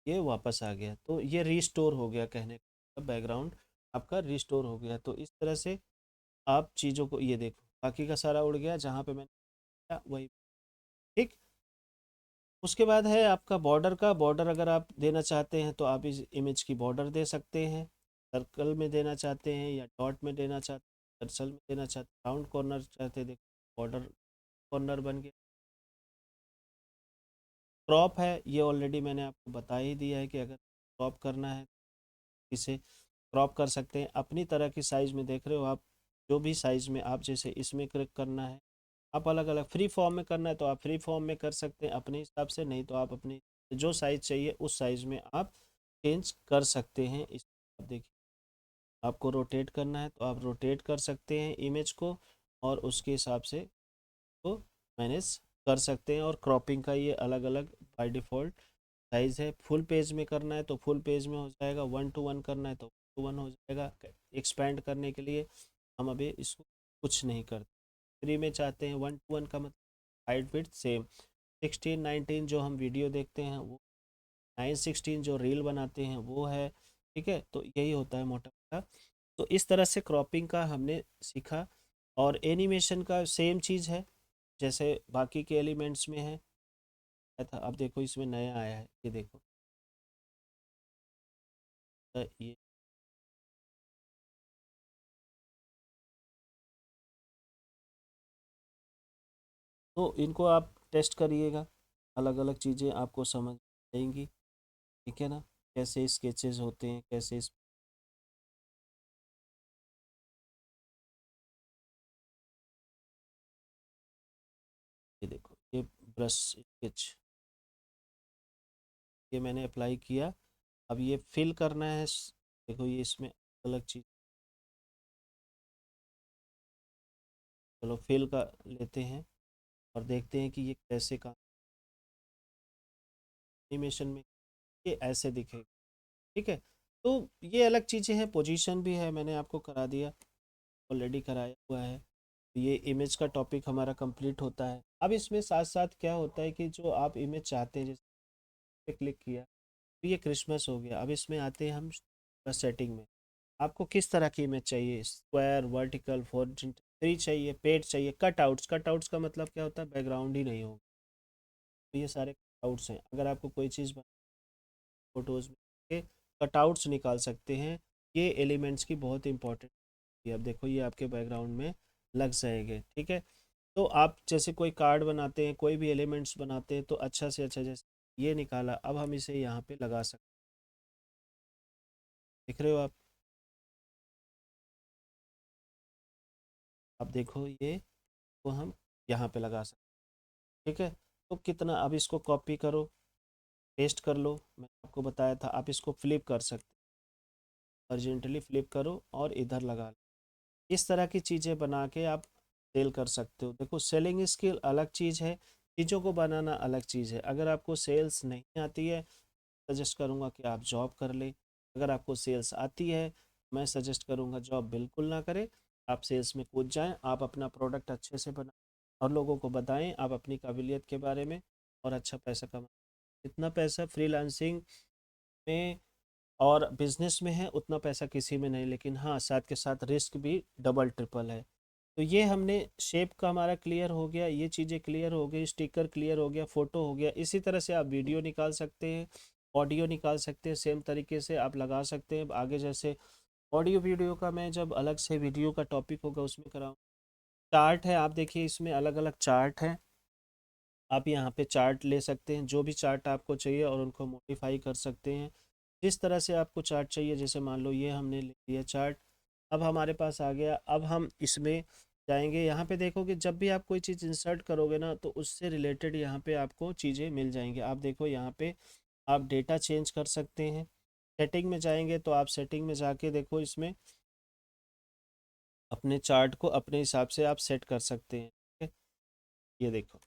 ये वापस आ गया, तो ये रिस्टोर हो गया, कहने का बैकग्राउंड आपका रिस्टोर हो गया। तो इस तरह से आप चीज़ों को, ये देखो बाकी का सारा उड़ गया, जहाँ पे मैंने किया वही, ठीक। उसके बाद है आपका बॉर्डर का। बॉर्डर अगर आप देना चाहते हैं तो आप इस इमेज की बॉर्डर दे सकते हैं। सर्कल में देना चाहते हैं या डॉट में देना चाहते हैं, सर्कल में देना चाहते हैं, राउंड कॉर्नर चाहते हैं, देखो बॉर्डर कॉर्नर बन गया। क्रॉप है, ये ऑलरेडी मैंने आपको बता ही दिया है कि अगर क्रॉप करना है इसे क्रॉप कर सकते हैं अपनी तरह की साइज़ में। देख रहे हो आप, जो भी साइज़ में आप, जैसे इसमें क्लिक करना है, आप अलग अलग फ्री फॉर्म में करना है तो आप फ्री फॉर्म में कर सकते हैं अपने हिसाब से, नहीं तो आप अपनी जो साइज़ चाहिए उस साइज़ में आप चेंज कर सकते हैं। इस आप देखिए, आपको रोटेट करना है तो आप रोटेट कर सकते हैं इमेज को, और उसके हिसाब से तो मैनेज कर सकते हैं। और क्रॉपिंग का ये अलग अलग बाय डिफ़ॉल्ट साइज़ है। फुल पेज में करना है तो फुल पेज में हो जाएगा, 1:1 करना है तो 1:1 हो जाएगा। एक्सपेंड करने के लिए हम अभी इसको कुछ नहीं करते। फ्री में चाहते हैं 1:1 का मतलब हाइट विड्थ सेम, 16:19 जो हम वीडियो देखते हैं वो, 9:16 जो रील बनाते हैं वो है, ठीक है। तो यही होता है मोटा मोटा। तो इस तरह से क्रॉपिंग का हमने सीखा। और एनिमेशन का सेम चीज़ है जैसे बाकी के एलिमेंट्स में है। था, अब देखो इसमें नया आया है, ये देखो, ये तो इनको आप टेस्ट करिएगा, अलग अलग चीज़ें आपको समझ आएंगी, ठीक है ना, कैसे स्केचेस होते हैं, कैसे ये देखो, ये ब्रश स्केच, ये मैंने अप्लाई किया। अब ये फिल करना है, देखो ये इसमें अलग चीज़, चलो फिल का लेते हैं और देखते हैं कि ये कैसे काम एनिमेशन में, ये ऐसे दिखेगा, ठीक है। तो ये अलग चीज़ें हैं, पोजीशन भी है, मैंने आपको करा दिया, ऑलरेडी कराया हुआ है। ये इमेज का टॉपिक हमारा कंप्लीट होता है। अब इसमें साथ साथ क्या होता है कि जो आप इमेज चाहते हैं, जैसे पे क्लिक किया तो ये क्रिसमस हो गया। अब इसमें आते हैं हम सेटिंग में, आपको किस तरह की इमेज चाहिए, स्क्वायर, वर्टिकल, हॉरिजॉन्टल, थ्री चाहिए, पेड चाहिए, कटआउट्स। कटआउट्स का मतलब क्या होता है, बैकग्राउंड ही नहीं होगा, तो ये सारे कटआउट्स हैं। अगर आपको कोई चीज़ फोटोज़ में के कटआउट्स निकाल सकते हैं, ये एलिमेंट्स की बहुत इंपॉर्टेंट है। अब देखो ये आपके बैकग्राउंड में लग जाएंगे, ठीक है। तो आप जैसे कोई कार्ड बनाते हैं, कोई भी एलिमेंट्स बनाते हैं, तो अच्छा से अच्छा, जैसे ये निकाला, अब हम इसे यहाँ पे लगा सकते हैं, देख रहे हो आप देखो ये, को हम यहाँ पे लगा सकते हैं, ठीक है। तो कितना, अब इसको कॉपी करो, पेस्ट कर लो, मैंने आपको बताया था आप इसको फ्लिप कर सकते, अर्जेंटली फ्लिप करो और इधर लगा लो। इस तरह की चीज़ें बना के आप सेल कर सकते हो। देखो सेलिंग स्किल अलग चीज़ है, चीज़ों को बनाना अलग चीज़ है। अगर आपको सेल्स नहीं आती है, सजेस्ट करूँगा कि आप जॉब कर लें। अगर आपको सेल्स आती है, मैं सजेस्ट करूँगा जॉब बिल्कुल ना करें, आप सेल्स में कूद जाएं, आप अपना प्रोडक्ट अच्छे से बनाएं और लोगों को बताएं आप अपनी काबिलियत के बारे में, और अच्छा पैसा कमाएं। इतना पैसा फ्रीलांसिंग में और बिजनेस में है, उतना पैसा किसी में नहीं, लेकिन हाँ साथ के साथ रिस्क भी डबल ट्रिपल है। तो ये हमने शेप का हमारा क्लियर हो गया, ये चीज़ें क्लियर हो गई, स्टिकर क्लियर हो गया, फ़ोटो हो गया। इसी तरह से आप वीडियो निकाल सकते हैं, ऑडियो निकाल सकते हैं, सेम तरीके से आप लगा सकते हैं आगे। जैसे ऑडियो वीडियो का मैं जब अलग से वीडियो का टॉपिक होगा उसमें कराऊँ। चार्ट है, आप देखिए इसमें अलग अलग चार्ट हैं, आप यहाँ पे चार्ट ले सकते हैं, जो भी चार्ट आपको चाहिए और उनको मॉडिफाई कर सकते हैं। जिस तरह से आपको चार्ट चाहिए, जैसे मान लो ये हमने ले लिया चार्ट, अब हमारे पास आ गया। अब हम इसमें जाएंगे, यहाँ पे देखोगे जब भी आप कोई चीज़ इंसर्ट करोगे ना तो उससे रिलेटेड यहाँ पे आपको चीज़ें मिल जाएंगी। आप देखो यहाँ पे आप डेटा चेंज कर सकते हैं। सेटिंग में जाएंगे तो आप सेटिंग में जाके देखो, इसमें अपने चार्ट को अपने हिसाब से आप सेट कर सकते हैं, ठीक है। ये देखो,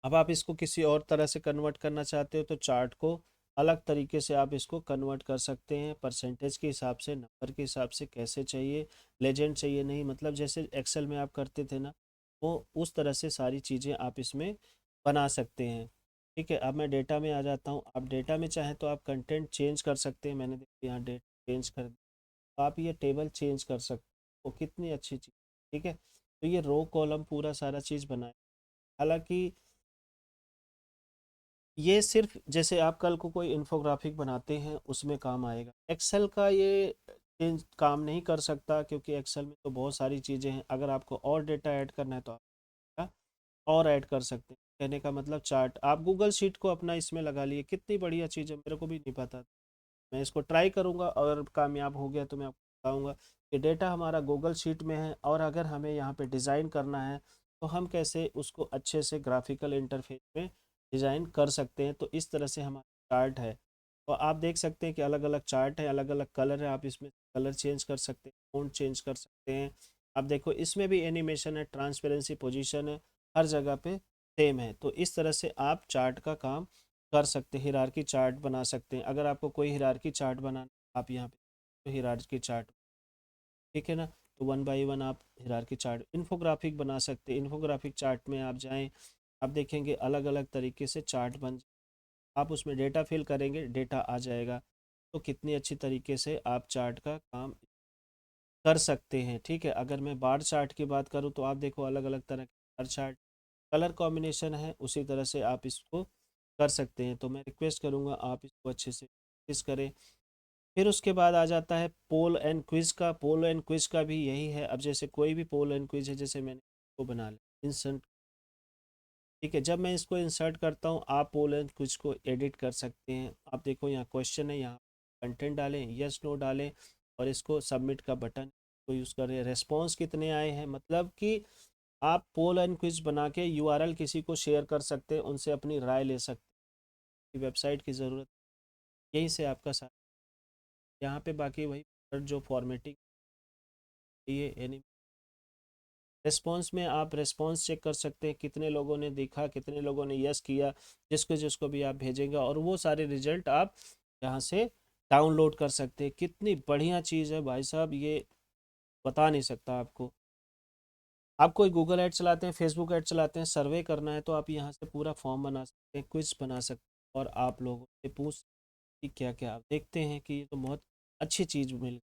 अब आप इसको किसी और तरह से कन्वर्ट करना चाहते हो तो चार्ट को अलग तरीके से आप इसको कन्वर्ट कर सकते हैं, परसेंटेज के हिसाब से, नंबर के हिसाब से, कैसे चाहिए, लेजेंड चाहिए नहीं, मतलब जैसे एक्सेल में आप करते थे ना, वो उस तरह से सारी चीज़ें आप इसमें बना सकते हैं, ठीक है। अब मैं डेटा में आ जाता हूँ। आप डेटा में चाहें तो आप कंटेंट चेंज कर सकते हैं। मैंने देखो यहाँ डेट चेंज कर दिया, तो आप ये टेबल चेंज कर सकते हो। वो कितनी अच्छी चीज़, ठीक है। तो ये रो कॉलम पूरा सारा चीज़ बनाए। हालांकि ये सिर्फ जैसे आप कल को कोई इन्फोग्राफिक बनाते हैं उसमें काम आएगा। एक्सेल का ये चेंज काम नहीं कर सकता, क्योंकि एक्सेल में तो बहुत सारी चीज़ें हैं। अगर आपको और डेटा ऐड करना है तो आप डेटा और ऐड कर सकते हैं। कहने का मतलब चार्ट आप गूगल शीट को अपना इसमें लगा लिए, कितनी बढ़िया चीज़ है, मेरे को भी नहीं पता। मैं इसको ट्राई करूँगा और कामयाब हो गया तो मैं आपको बताऊँगा कि डेटा हमारा गूगल शीट में है, और अगर हमें यहाँ पे डिज़ाइन करना है तो हम कैसे उसको अच्छे से ग्राफिकल इंटरफेस में डिज़ाइन कर सकते हैं। तो इस तरह से हमारा चार्ट है। तो आप देख सकते हैं कि अलग अलग चार्ट है, अलग अलग कलर है। आप इसमें कलर चेंज कर सकते हैं, फ़ॉन्ट चेंज कर सकते हैं। आप देखो इसमें भी एनिमेशन है, ट्रांसपेरेंसी, पोजीशन है, हर जगह पे सेम है। तो इस तरह से आप चार्ट का काम कर सकते हैं, हिरारकी चार्ट बना सकते हैं। अगर आपको कोई हिरारकी चार्ट बनाना, आप यहाँ पे तो हिरारकी चार्ट, ठीक है ना। तो वन बाय वन आप हिरारकी चार्ट, इन्फोग्राफिक बना सकते हैं। इन्फोग्राफिक चार्ट में आप जाएं, आप देखेंगे अलग अलग तरीके से चार्ट बन, आप उसमें डेटा फिल करेंगे, डेटा आ जाएगा। तो कितनी अच्छी तरीके से आप चार्ट का काम कर सकते हैं, ठीक है। अगर मैं बार चार्ट की बात करूँ तो आप देखो अलग अलग तरह के बार चार्ट, कलर कॉम्बिनेशन है, उसी तरह से आप इसको कर सकते हैं। तो मैं रिक्वेस्ट करूँगा आप इसको अच्छे से प्रैक्टिस करें। फिर उसके बाद आ जाता है पोल एंड क्विज का। पोल एंड क्विज का भी यही है। अब जैसे कोई भी पोल एंड क्विज है, जैसे मैंने इसको बना लिया इंस्टेंट, ठीक है। जब मैं इसको इंसर्ट करता हूँ आप पोल एंड क्विज को एडिट कर सकते हैं। आप देखो यहाँ क्वेश्चन है, यहाँ कंटेंट डालें, यस नो डालें, और इसको सबमिट का बटन को यूज़ करें। रेस्पॉन्स कितने आए हैं, मतलब कि आप पोल एंड क्विज बना के यूआरएल किसी को शेयर कर सकते हैं, उनसे अपनी राय ले सकते हैं। वेबसाइट की ज़रूरत यहीं से आपका सारा, यहाँ पे बाकी वही जो फॉर्मेटिंग, ये यानी रिस्पॉन्स में आप रिस्पॉन्स चेक कर सकते हैं, कितने लोगों ने देखा, कितने लोगों ने यस किया, जिसको जिसको भी आप भेजेंगे, और वो सारे रिजल्ट आप यहाँ से डाउनलोड कर सकते हैं। कितनी बढ़िया चीज़ है भाई साहब, ये बता नहीं सकता आपको। आप कोई गूगल ऐड चलाते हैं, फेसबुक ऐड चलाते हैं, सर्वे करना है तो आप यहाँ से पूरा फॉर्म बना सकते हैं, क्विज बना सकते हैं, और आप लोगों से पूछ कि क्या क्या आप देखते हैं कि ये तो बहुत अच्छी चीज़ मिल गई।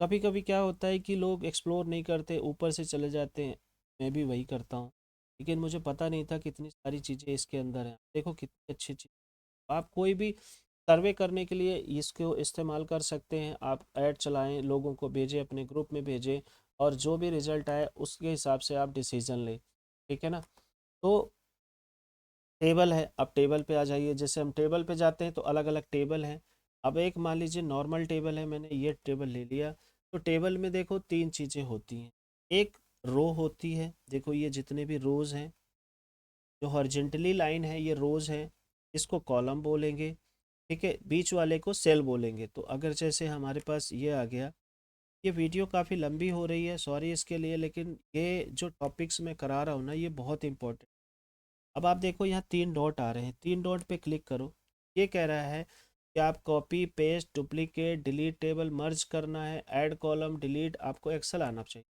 कभी कभी क्या होता है कि लोग एक्सप्लोर नहीं करते, ऊपर से चले जाते हैं। मैं भी वही करता हूँ, लेकिन मुझे पता नहीं था कितनी सारी चीज़ें इसके अंदर हैं। देखो कितनी अच्छी चीज़, आप कोई भी सर्वे करने के लिए इसको इस्तेमाल कर सकते हैं। आप ऐड चलाएं, लोगों को भेजें, अपने ग्रुप में भेजें, और जो भी रिजल्ट आए उसके हिसाब से आप डिसीजन लें, ठीक है ना। तो टेबल है, अब टेबल पे आ जाइए। जैसे हम टेबल पे जाते हैं तो अलग अलग टेबल हैं। अब एक मान लीजिए नॉर्मल टेबल है, मैंने ये टेबल ले लिया। तो टेबल में देखो तीन चीज़ें होती हैं। एक रो होती है, देखो ये जितने भी रोज़ हैं, जो हॉरिजॉन्टली लाइन है ये रोज़ है, इसको कॉलम बोलेंगे, ठीक है। बीच वाले को सेल बोलेंगे। तो अगर जैसे हमारे पास ये आ गया, ये वीडियो काफ़ी लंबी हो रही है, सॉरी इसके लिए, लेकिन ये जो टॉपिक्स मैं करा रहा हूँ ना, ये बहुत इंपॉर्टेंट। अब आप देखो यहाँ तीन डॉट आ रहे हैं, तीन डॉट पे क्लिक करो। ये कह रहा है कि आप copy paste duplicate delete table merge करना है, ऐड कॉलम डिलीट, आपको एक्सेल आना चाहिए,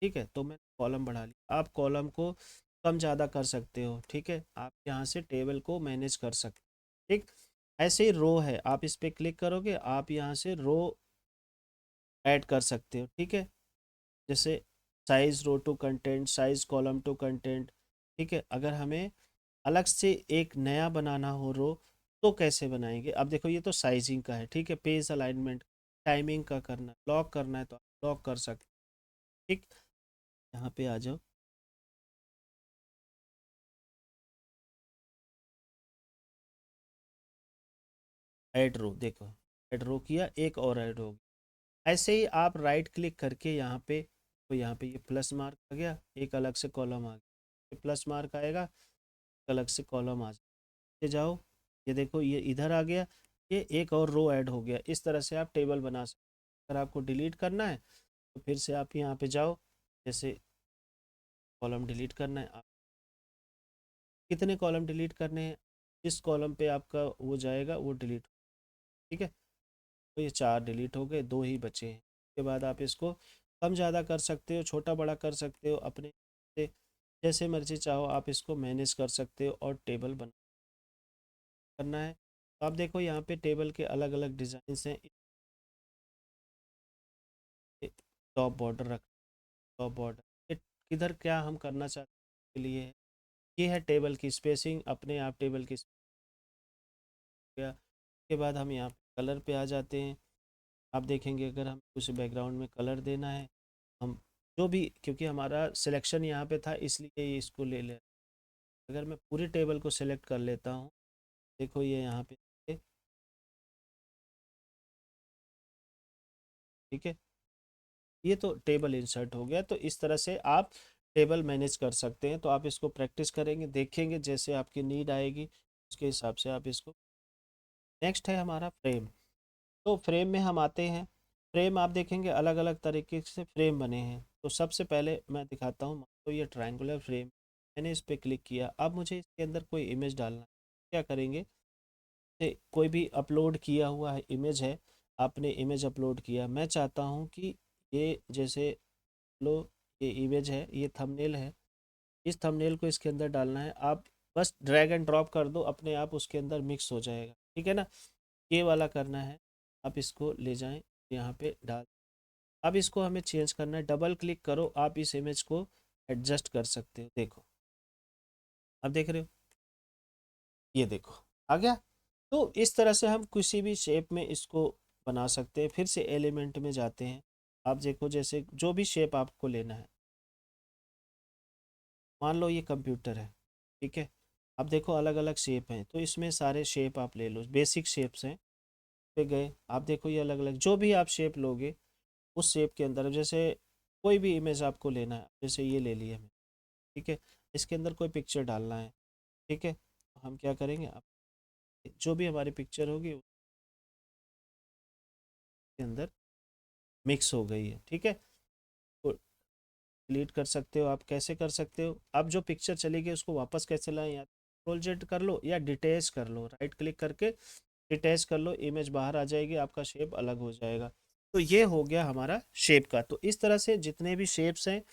ठीक है। तो मैं कॉलम बढ़ा लिया। आप कॉलम को कम ज़्यादा कर सकते हो, ठीक है। आप यहाँ से टेबल को मैनेज कर सकते हो, ठीक। ऐसे ही रो है, आप इस पर क्लिक करोगे, आप यहाँ से रो ऐड कर सकते हो, ठीक है। जैसे size row to content, size column to content, ठीक है। अगर हमें अलग से एक नया बनाना हो रो, तो कैसे बनाएंगे। अब देखो ये तो साइजिंग का है, ठीक है। पेज अलाइनमेंट, टाइमिंग का करना, लॉक करना है तो आप लॉक कर सकते, ठीक। यहाँ पे आ जाओ। ऐड रो, देखो ऐड रो किया, एक और ऐड हो गया। ऐसे ही आप राइट क्लिक करके यहाँ पे, तो यहाँ पे ये प्लस मार्क आ गया, एक अलग से कॉलम आ गया, प्लस मार्क आएगा, एक अलग से कॉलम आ जाओ, ये देखो ये इधर आ गया, ये एक और रो ऐड हो गया। इस तरह से आप टेबल बना सकते हैं। अगर आपको डिलीट करना है तो फिर से आप यहाँ पे जाओ, जैसे कॉलम डिलीट करना है, आप कितने कॉलम डिलीट करने हैं, जिस कॉलम पे आपका वो जाएगा वो डिलीट, ठीक है। तो ये 4 डिलीट हो गए, 2 ही बचे हैं। उसके बाद आप इसको कम ज़्यादा कर सकते हो, छोटा बड़ा कर सकते हो, अपने से जैसे मर्जी चाहो आप इसको मैनेज कर सकते हो। और टेबल बना करना है तो आप देखो यहाँ पे टेबल के अलग अलग डिज़ाइन हैं। टॉप बॉर्डर रख, टॉप बॉर्डर ये किधर क्या हम करना चाहते हैं के लिए है। ये है टेबल की स्पेसिंग, अपने आप टेबल की गया। उसके बाद हम यहाँ कलर पे आ जाते हैं। आप देखेंगे अगर हम उस बैकग्राउंड में कलर देना है, हम जो भी, क्योंकि हमारा सिलेक्शन यहाँ पे था इसलिए ये इसको ले ले। अगर मैं पूरी टेबल को सिलेक्ट कर लेता हूँ, देखो ये यहाँ पे, ठीक है, ये तो टेबल इंसर्ट हो गया। तो इस तरह से आप टेबल मैनेज कर सकते हैं। तो आप इसको प्रैक्टिस करेंगे, देखेंगे, जैसे आपकी नीड आएगी उसके हिसाब से आप इसको। नेक्स्ट है हमारा फ्रेम। तो फ्रेम में हम आते हैं। फ्रेम आप देखेंगे अलग अलग तरीके से फ्रेम बने हैं। तो सबसे पहले मैं दिखाता हूँ, तो ये ट्रायंगुलर फ्रेम, मैंने इस पर क्लिक किया। अब मुझे इसके अंदर कोई इमेज डालना है, क्या करेंगे, कोई भी अपलोड किया हुआ है इमेज है, आपने इमेज अपलोड किया, मैं चाहता हूँ कि ये जैसे लो, ये इमेज है, ये थंबनेल है, इस थंबनेल को इसके अंदर डालना है। आप बस ड्रैग एंड ड्रॉप कर दो, अपने आप उसके अंदर मिक्स हो जाएगा, ठीक है ना। ये वाला करना है, आप इसको ले जाएं, यहाँ पे डाल। अब इसको हमें चेंज करना है, डबल क्लिक करो, आप इस इमेज को एडजस्ट कर सकते हो। देखो, अब देख रहे हो, ये देखो आ गया। तो इस तरह से हम किसी भी शेप में इसको बना सकते हैं। फिर से एलिमेंट में जाते हैं। आप देखो जैसे जो भी शेप आपको लेना है, मान लो ये कंप्यूटर है, ठीक है। अब देखो अलग अलग शेप हैं, तो इसमें सारे शेप आप ले लो, बेसिक शेप्स हैं, पे गए। आप देखो ये अलग अलग जो भी आप शेप लोगे उस शेप के अंदर, जैसे कोई भी इमेज आपको लेना है, जैसे ये ले लिया हमने, ठीक है, इसके अंदर कोई पिक्चर डालना है, ठीक है। तो हम क्या करेंगे, आप जो भी हमारी पिक्चर होगी उसके अंदर मिक्स हो गई है, ठीक है। तो डिलीट कर सकते हो, आप कैसे कर सकते हो, अब जो पिक्चर चली गई उसको वापस कैसे लाएं, या कंट्रोल जेड कर लो या डिटेच कर लो, राइट क्लिक करके डिटेच कर लो, इमेज बाहर आ जाएगी, आपका शेप अलग हो जाएगा। तो ये हो गया हमारा शेप का। तो इस तरह से जितने भी शेप्स हैं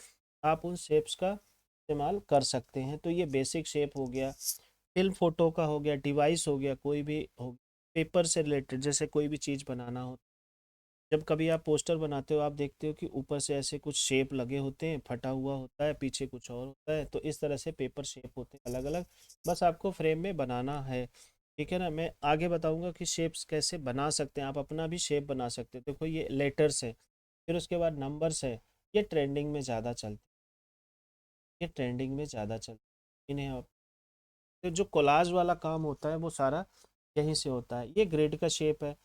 आप उन शेप्स का इस्तेमाल कर सकते हैं। तो ये बेसिक शेप हो गया, फिल्म फोटो का हो गया, डिवाइस हो गया, कोई भी हो, पेपर से रिलेटेड जैसे कोई भी चीज़ बनाना हो। जब कभी आप पोस्टर बनाते हो, आप देखते हो कि ऊपर से ऐसे कुछ शेप लगे होते हैं, फटा हुआ होता है, पीछे कुछ और होता है। तो इस तरह से पेपर शेप होते हैं अलग अलग, बस आपको फ्रेम में बनाना है, ठीक है ना। मैं आगे बताऊंगा कि शेप्स कैसे बना सकते हैं, आप अपना भी शेप बना सकते हैं। देखो ये लेटर्स है, फिर उसके बाद नंबर्स है, ये ट्रेंडिंग में ज़्यादा चलते, ये ट्रेंडिंग में ज़्यादा चलते इन्हें आप, तो जो कोलाज वाला काम होता है वो सारा यहीं से होता है। ये ग्रिड का शेप है।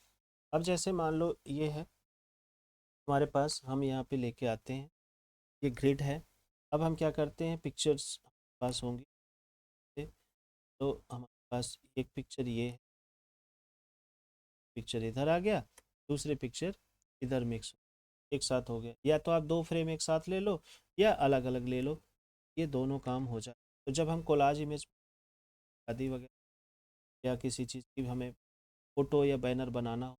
अब जैसे मान लो ये है हमारे पास, हम यहाँ पे लेके आते हैं, ये ग्रिड है। अब हम क्या करते हैं, पिक्चर्स पास होंगी, तो हमारे पास एक पिक्चर ये है, पिक्चर इधर आ गया, दूसरे पिक्चर इधर मिक्स एक साथ हो गया। या तो आप 2 फ्रेम एक साथ ले लो या अलग अलग ले लो, ये दोनों काम हो जाए। तो जब हम कोलाज इमेज, शादी वगैरह या किसी चीज़ की हमें फोटो या बैनर बनाना हो,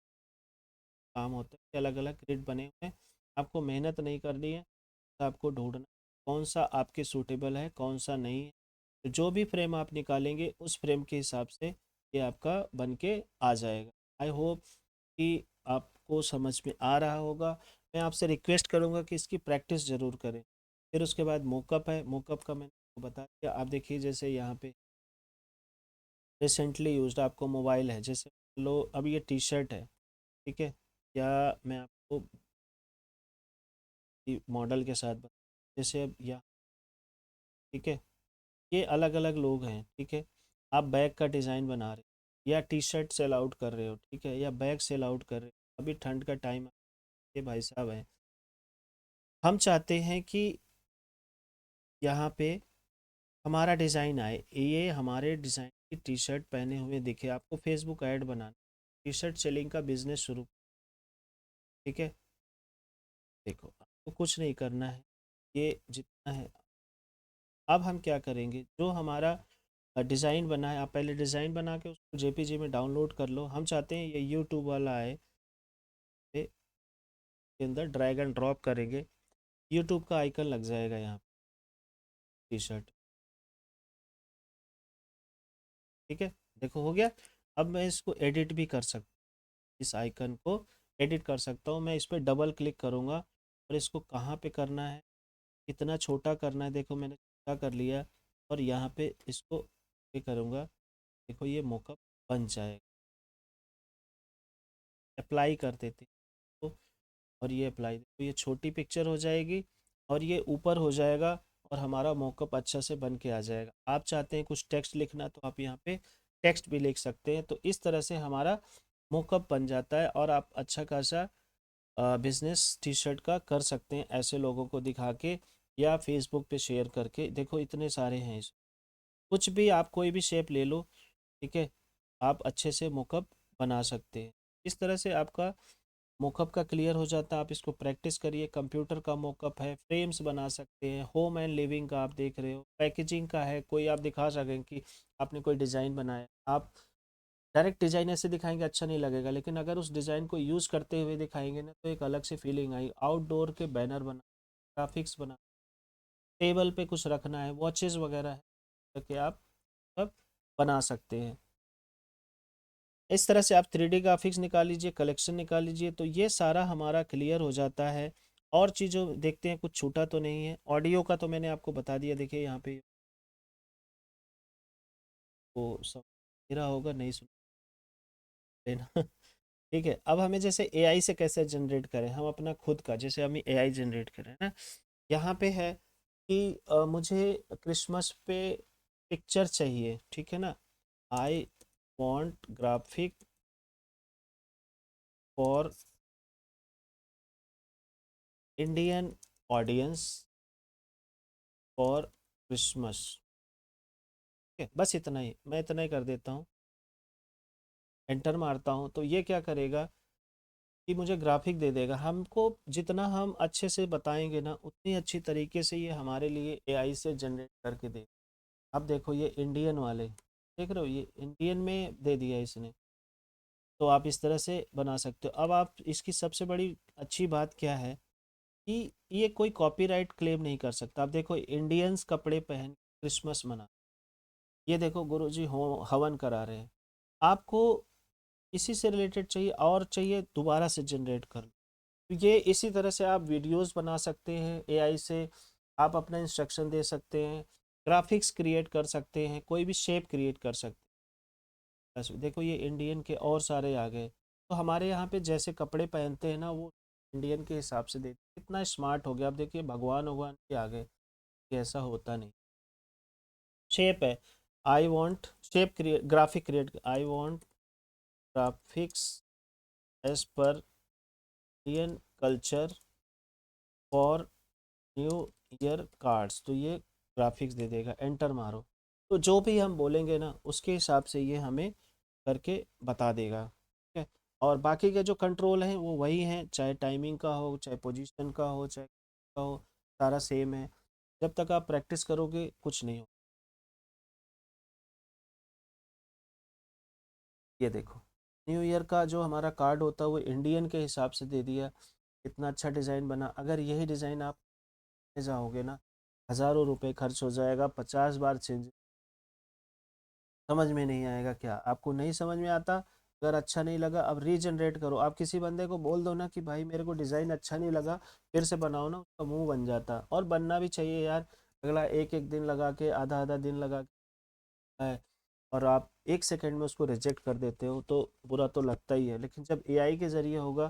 काम होता है, अलग अलग ग्रिड बने हुए हैं। आपको मेहनत नहीं करनी है, तो आपको ढूंढना कौन सा आपके सूटेबल है, कौन सा नहीं है। तो जो भी फ्रेम आप निकालेंगे उस फ्रेम के हिसाब से ये आपका बन के आ जाएगा। आई होप कि आपको समझ में आ रहा होगा। मैं आपसे रिक्वेस्ट करूँगा कि इसकी प्रैक्टिस ज़रूर करें। फिर उसके बाद मोकअप है, मोकअप का मैंने आपको बता दिया। आप देखिए जैसे यहाँ पे रिसेंटली यूज्ड आपको मोबाइल है, जैसे लो अब ये टी शर्ट है, ठीक है, या मैं आपको मॉडल के साथ जैसे अब या, ठीक है, ये अलग अलग लोग हैं, ठीक है। आप बैग का डिज़ाइन बना रहे हैं, या टी शर्ट सेल आउट कर रहे हो, ठीक है, या बैग सेल आउट कर रहे हो, अभी ठंड का टाइम है भाई साहब है, हम चाहते हैं कि यहाँ पे हमारा डिज़ाइन आए, ये हमारे डिज़ाइन की टी शर्ट पहने हुए दिखे, आपको फेसबुक ऐड बनाना, टी शर्ट सेलिंग का बिजनेस शुरू, ठीक है। देखो आपको कुछ नहीं करना है, ये जितना है। अब हम क्या करेंगे, जो हमारा डिज़ाइन बना है, आप पहले डिज़ाइन बना के उसको जेपीजी में डाउनलोड कर लो। हम चाहते हैं ये यूट्यूब वाला आए, के अंदर ड्रैग एंड ड्रॉप करेंगे, यूट्यूब का आइकन लग जाएगा यहाँ टी शर्ट, ठीक है। देखो हो गया। अब मैं इसको एडिट भी कर सकता हूँ, इस आइकन को एडिट कर सकता हूँ। मैं इस पर डबल क्लिक करूँगा और इसको कहाँ पे करना है, कितना छोटा करना है, देखो मैंने छोटा कर लिया, और यहाँ पे इसको ये करूँगा, देखो ये मॉकअप बन जाएगा। अप्लाई कर देते हैं तो, और ये अप्लाई, तो ये छोटी पिक्चर हो जाएगी और ये ऊपर हो जाएगा, और हमारा मॉकअप अच्छा से बन के आ जाएगा। आप चाहते हैं कुछ टेक्स्ट लिखना तो आप यहाँ पे टेक्स्ट भी लिख सकते हैं। तो इस तरह से हमारा मॉकअप बन जाता है और आप अच्छा खासा बिजनेस टी शर्ट का कर सकते हैं, ऐसे लोगों को दिखा के या फेसबुक पे शेयर करके। देखो इतने सारे हैं इस, कुछ भी आप कोई भी शेप ले लो, ठीक है, आप अच्छे से मॉकअप बना सकते हैं। इस तरह से आपका मॉकअप का क्लियर हो जाता है। आप इसको प्रैक्टिस करिए। कंप्यूटर का मॉकअप है, फ्रेम्स बना सकते हैं, होम एंड लिविंग का आप देख रहे हो, पैकेजिंग का है, कोई आप दिखा सकें कि आपने कोई डिज़ाइन बनाया। आप डायरेक्ट डिज़ाइन ऐसे दिखाएंगे अच्छा नहीं लगेगा, लेकिन अगर उस डिज़ाइन को यूज़ करते हुए दिखाएंगे ना तो एक अलग से फीलिंग आई। आउटडोर के बैनर बना, ग्राफिक्स बना, टेबल पे कुछ रखना है, वॉचेस वगैरह है, करके आप सब बना सकते हैं। इस तरह से आप 3D ग्राफिक्स निकाल लीजिए, कलेक्शन निकाल लीजिए, तो ये सारा हमारा क्लियर हो जाता है। और चीज़ों देखते हैं, कुछ छूटा तो नहीं है। ऑडियो का तो मैंने आपको बता दिया, देखिए यहाँ पे वो सब मेरा होगा, नहीं सुन लेना। ठीक है। अब हमें जैसे एआई से कैसे जनरेट करें, हम अपना खुद का, जैसे हम एआई जनरेट करें ना, यहाँ पे है कि मुझे क्रिसमस पे पिक्चर चाहिए, ठीक है ना, I want graphic for Indian audience for Christmas, ठीक है, बस इतना ही, मैं इतना ही कर देता हूँ, एंटर मारता हूँ, तो ये क्या करेगा कि मुझे ग्राफिक दे देगा। हमको जितना हम अच्छे से बताएंगे ना, उतनी अच्छी तरीके से ये हमारे लिए एआई से जनरेट करके दे। अब देखो ये इंडियन वाले देख रहे हो, ये इंडियन में दे दिया इसने, तो आप इस तरह से बना सकते हो। अब आप इसकी सबसे बड़ी अच्छी बात क्या है कि ये कोई कॉपीराइट क्लेम नहीं कर सकता। आप देखो इंडियंस कपड़े पहन क्रिसमस मना, ये देखो गुरुजी हो हवन करा रहे हैं, आपको इसी से रिलेटेड चाहिए और चाहिए दोबारा से जनरेट कर लो। तो ये इसी तरह से आप वीडियोस बना सकते हैं एआई से, आप अपना इंस्ट्रक्शन दे सकते हैं, ग्राफिक्स क्रिएट कर सकते हैं, कोई भी शेप क्रिएट कर सकते हैं। बस देखो ये इंडियन के और सारे आ गए, तो हमारे यहाँ पे जैसे कपड़े पहनते हैं ना, वो इंडियन के हिसाब से देते, कितना स्मार्ट हो गया। आप देखिए भगवान भगवान के आगे, कि ऐसा होता नहीं। शेप है, I want shape create, graphic create, I want graphics as per Indian culture for new year cards, तो ये ग्राफिक्स दे देगा। एंटर मारो, तो जो भी हम बोलेंगे ना उसके हिसाब से ये हमें करके बता देगा, ठीक है। और बाकी के जो कंट्रोल हैं वो वही हैं, चाहे टाइमिंग का हो, चाहे पोजीशन का हो, चाहे का हो, सारा सेम है। जब तक आप प्रैक्टिस करोगे कुछ नहीं हो। ये देखो न्यू ईयर का जो हमारा कार्ड होता है वो इंडियन के हिसाब से दे दिया, इतना अच्छा डिज़ाइन बना। अगर यही डिज़ाइन आप ले जाओगे ना, हज़ारों रुपए खर्च हो जाएगा, 50 बार चेंज, समझ में नहीं आएगा। क्या आपको नहीं समझ में आता, अगर अच्छा नहीं लगा अब रीजनरेट करो। आप किसी बंदे को बोल दो ना कि भाई मेरे को डिज़ाइन अच्छा नहीं लगा, फिर से बनाओ ना, उसका मुंह बन जाता। और बनना भी चाहिए यार, अगला एक एक दिन लगा के, आधा आधा दिन लगा के है, और आप 1 सेकंड में उसको रिजेक्ट कर देते हो तो बुरा तो लगता ही है। लेकिन जब एआई के ज़रिए होगा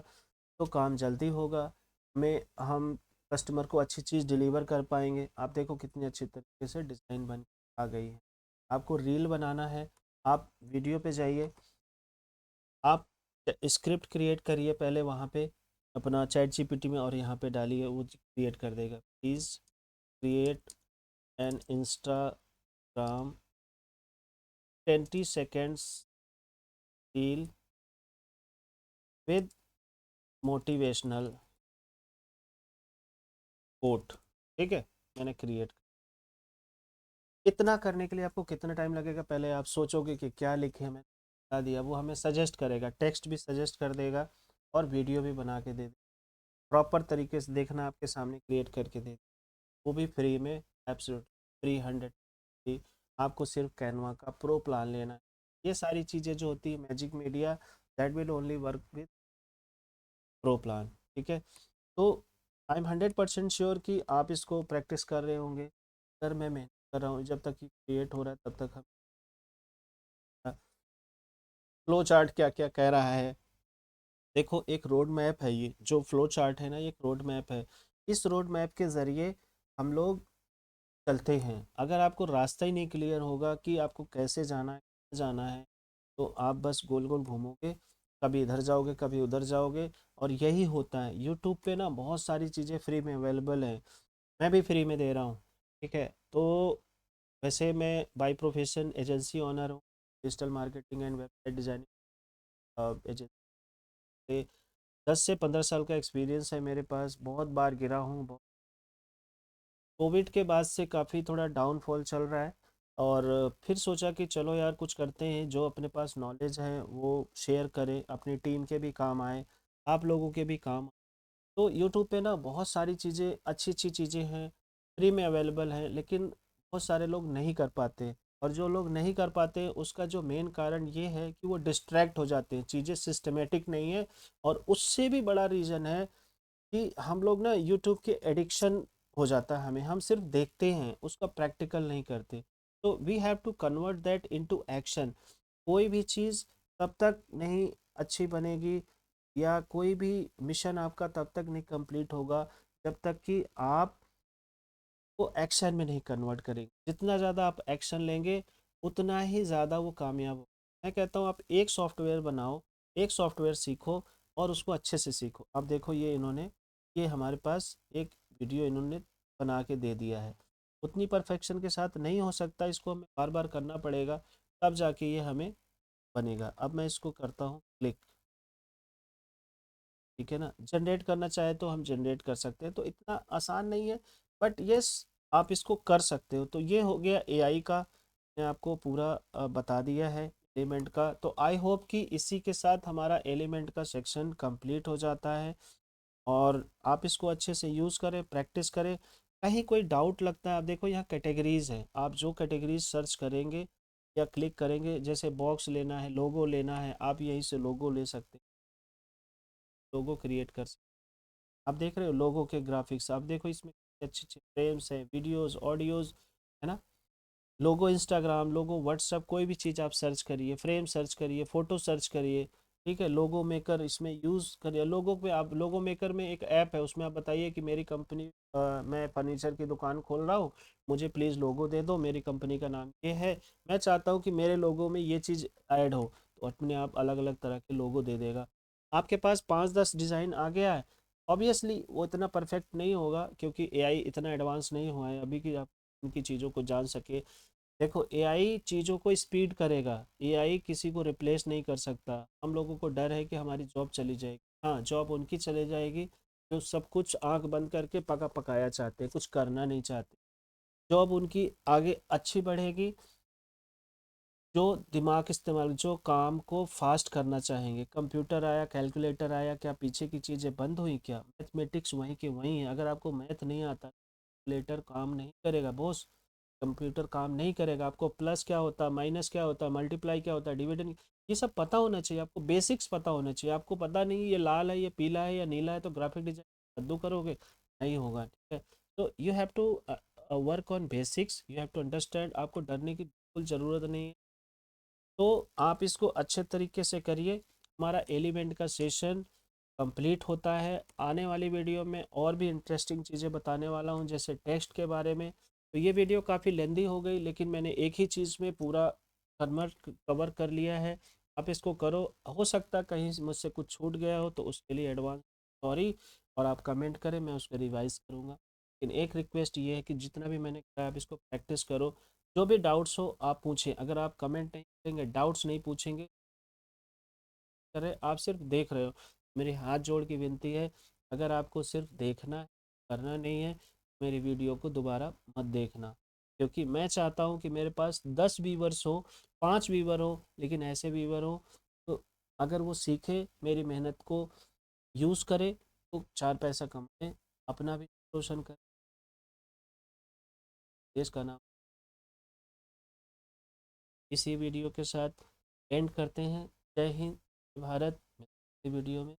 तो काम जल्दी होगा, में हम कस्टमर को अच्छी चीज़ डिलीवर कर पाएंगे। आप देखो कितनी अच्छी तरीके से डिज़ाइन बन आ गई है। आपको रील बनाना है, आप वीडियो पे जाइए, आप स्क्रिप्ट क्रिएट करिए पहले वहाँ पे अपना चैट जीपीटी में, और यहाँ पे डालिए, वो क्रिएट कर देगा। Please create an Instagram 20 seconds reel with motivational quote. ठीक है, मैंने क्रिएट। इतना करने के लिए आपको कितना टाइम लगेगा? पहले आप सोचोगे कि क्या लिखे, मैंने बता दिया, वो हमें सजेस्ट करेगा, टेक्स्ट भी सजेस्ट कर देगा और वीडियो भी बना के दे देगा। प्रॉपर तरीके से देखना, आपके सामने क्रिएट करके दे, वो भी फ्री में, एब्सोल्यूट फ्री, 100 आपको सिर्फ कैनवा का प्रो प्लान लेना है। ये सारी चीज़ें जो होती है magic media, that will only work with pro plan. ठीक है, तो आई एम 100% श्योर कि आप इसको प्रैक्टिस कर रहे होंगे। अगर मैं कर रहा हूँ, जब तक कि क्रिएट हो रहा है तब तक हम फ्लो चार्ट क्या क्या कह रहा है। देखो, एक रोड मैप है, ये जो फ्लो चार्ट है ना, ये एक रोड मैप है। इस रोड मैप के ज़रिए हम लोग चलते हैं। अगर आपको रास्ता ही नहीं क्लियर होगा कि आपको कैसे जाना है, कहाँ जाना है, तो आप बस गोल गोल घूमोगे, कभी इधर जाओगे कभी उधर जाओगे। और यही होता है। यूट्यूब पे ना बहुत सारी चीज़ें फ्री में अवेलेबल है, मैं भी फ्री में दे रहा हूँ। ठीक है, तो वैसे मैं बाय प्रोफेशन एजेंसी ओनर हूँ, digital marketing and website designing agency. 10 से 15 साल का एक्सपीरियंस है मेरे पास, बहुत बार गिरा हूँ। कोविड के बाद से काफ़ी थोड़ा डाउनफॉल चल रहा है, और फिर सोचा कि चलो यार कुछ करते हैं, जो अपने पास नॉलेज है वो शेयर करें, अपनी टीम के भी काम आए, आप लोगों के भी काम। तो यूट्यूब पे ना बहुत सारी चीज़ें, अच्छी अच्छी चीज़ें हैं, फ्री में अवेलेबल हैं, लेकिन बहुत सारे लोग नहीं कर पाते। और जो लोग नहीं कर पाते उसका जो मेन कारण ये है कि वो डिस्ट्रैक्ट हो जाते हैं, चीज़ें सिस्टमेटिक नहीं है। और उससे भी बड़ा रीज़न है कि हम लोग ना यूट्यूब के एडिक्शन हो जाता है हमें, हम सिर्फ देखते हैं, उसका प्रैक्टिकल नहीं करते। तो we have to convert that into action. कोई भी चीज़ तब तक नहीं अच्छी बनेगी, या कोई भी मिशन आपका तब तक नहीं कंप्लीट होगा, जब तक कि आप वो एक्शन में नहीं कन्वर्ट करेंगे। जितना ज़्यादा आप एक्शन लेंगे, उतना ही ज़्यादा वो कामयाब हो। मैं कहता हूँ आप एक सॉफ्टवेयर बनाओ, एक सॉफ्टवेयर सीखो, और उसको अच्छे से सीखो। अब देखो, ये हमारे पास एक वीडियो इन्होंने बना के दे दिया है। उतनी परफेक्शन के साथ नहीं हो सकता, इसको हमें बार बार करना पड़ेगा, तब जाके ये हमें बनेगा। अब मैं इसको करता हूँ क्लिक। ठीक है ना, जनरेट करना चाहे तो हम जनरेट कर सकते हैं, तो इतना आसान नहीं है, बट यस, आप इसको कर सकते हो। तो ये हो गया एआई का, मैं आपको पूरा बता दिया है एलिमेंट का। तो आई होप कि इसी के साथ हमारा एलिमेंट का सेक्शन कंप्लीट हो जाता है, और आप इसको अच्छे से यूज़ करें, प्रैक्टिस करें। कहीं कोई डाउट लगता है, आप देखो यहाँ कैटेगरीज है, आप जो कैटेगरीज सर्च करेंगे या क्लिक करेंगे, जैसे बॉक्स लेना है, लोगो लेना है, आप यहीं से लोगो ले सकते हैं, लोगो क्रिएट कर सकते हैं। आप देख रहे हो लोगों के ग्राफिक्स, आप देखो इसमें अच्छे अच्छे फ्रेम्स हैं, वीडियोस, ऑडियोज, है ना। लोगो इंस्टाग्राम, लोगो व्हाट्सअप, कोई भी चीज़ आप सर्च करिए, फ्रेम सर्च करिए, फ़ोटो सर्च करिए। ठीक है, लोगो मेकर इसमें यूज़ करिए। लोगो पे आप, लोगो मेकर में एक ऐप है, उसमें आप बताइए कि मेरी कंपनी, मैं फर्नीचर की दुकान खोल रहा हूँ, मुझे प्लीज़ लोगो दे दो, मेरी कंपनी का नाम ये है, मैं चाहता हूँ कि मेरे लोगो में ये चीज़ ऐड हो, तो अपने आप अलग अलग तरह के लोगो दे देगा। आपके पास 5-10 डिज़ाइन आ गया है। ऑब्वियसली वो इतना परफेक्ट नहीं होगा, क्योंकि एआई इतना एडवांस नहीं हुआ है अभी कि आप उनकी चीज़ों को जान सके। देखो, एआई चीज़ों को स्पीड करेगा, एआई किसी को रिप्लेस नहीं कर सकता। हम लोगों को डर है कि हमारी जॉब चली जाएगी। हाँ, जॉब उनकी चली जाएगी जो सब कुछ आंख बंद करके पका पकाया चाहते हैं, कुछ करना नहीं चाहते। जॉब उनकी आगे अच्छी बढ़ेगी जो दिमाग इस्तेमाल, जो काम को फास्ट करना चाहेंगे। कंप्यूटर आया, कैलकुलेटर आया, क्या पीछे की चीज़ें बंद हुई? क्या मैथमेटिक्स वहीं के वहीं है। अगर आपको मैथ नहीं आता, कैलकुलेटर काम नहीं करेगा बॉस, कंप्यूटर काम नहीं करेगा। आपको प्लस क्या होता है, माइनस क्या होता है, मल्टीप्लाई क्या होता है, डिविडेंड, ये सब पता होना चाहिए आपको, बेसिक्स पता होना चाहिए। आपको पता नहीं ये लाल है, ये पीला है या नीला है, तो ग्राफिक डिजाइन कद्दू करोगे, नहीं होगा। ठीक है, तो you have to work on basics, you have to understand. आपको डरने की बिल्कुल ज़रूरत नहीं है। तो आप इसको अच्छे तरीके से करिए। हमारा एलिमेंट का सेशन कंप्लीट होता है। आने वाली वीडियो में और भी इंटरेस्टिंग चीज़ें बताने वाला हूँ, जैसे टेक्स्ट के बारे में। तो ये वीडियो काफ़ी लेंदी हो गई, लेकिन मैंने एक ही चीज़ में पूरा कवर कवर कर लिया है। आप इसको करो, हो सकता है कहीं मुझसे कुछ छूट गया हो तो उसके लिए एडवांस सॉरी। और आप कमेंट करें, मैं उसको रिवाइज करूँगा। लेकिन एक रिक्वेस्ट ये है कि जितना भी मैंने कहा आप इसको प्रैक्टिस करो। जो भी डाउट्स हो आप पूछें, अगर आप कमेंट नहीं करेंगे, डाउट्स नहीं पूछेंगे, करें आप सिर्फ देख रहे हो, मेरी हाथ जोड़ की विनती है, अगर आपको सिर्फ देखना है, करना नहीं है, मेरी वीडियो को दोबारा मत देखना। क्योंकि मैं चाहता हूँ कि मेरे पास 10 व्यूवर्स हो, 5 व्यूवर हो, लेकिन ऐसे व्यूवर हो तो अगर वो सीखे, मेरी मेहनत को यूज़ करे, तो 4 पैसा कमाए, अपना भी रोशन करे, देश का नाम। इसी वीडियो के साथ एंड करते हैं। जय हिंद, जय भारत। वीडियो में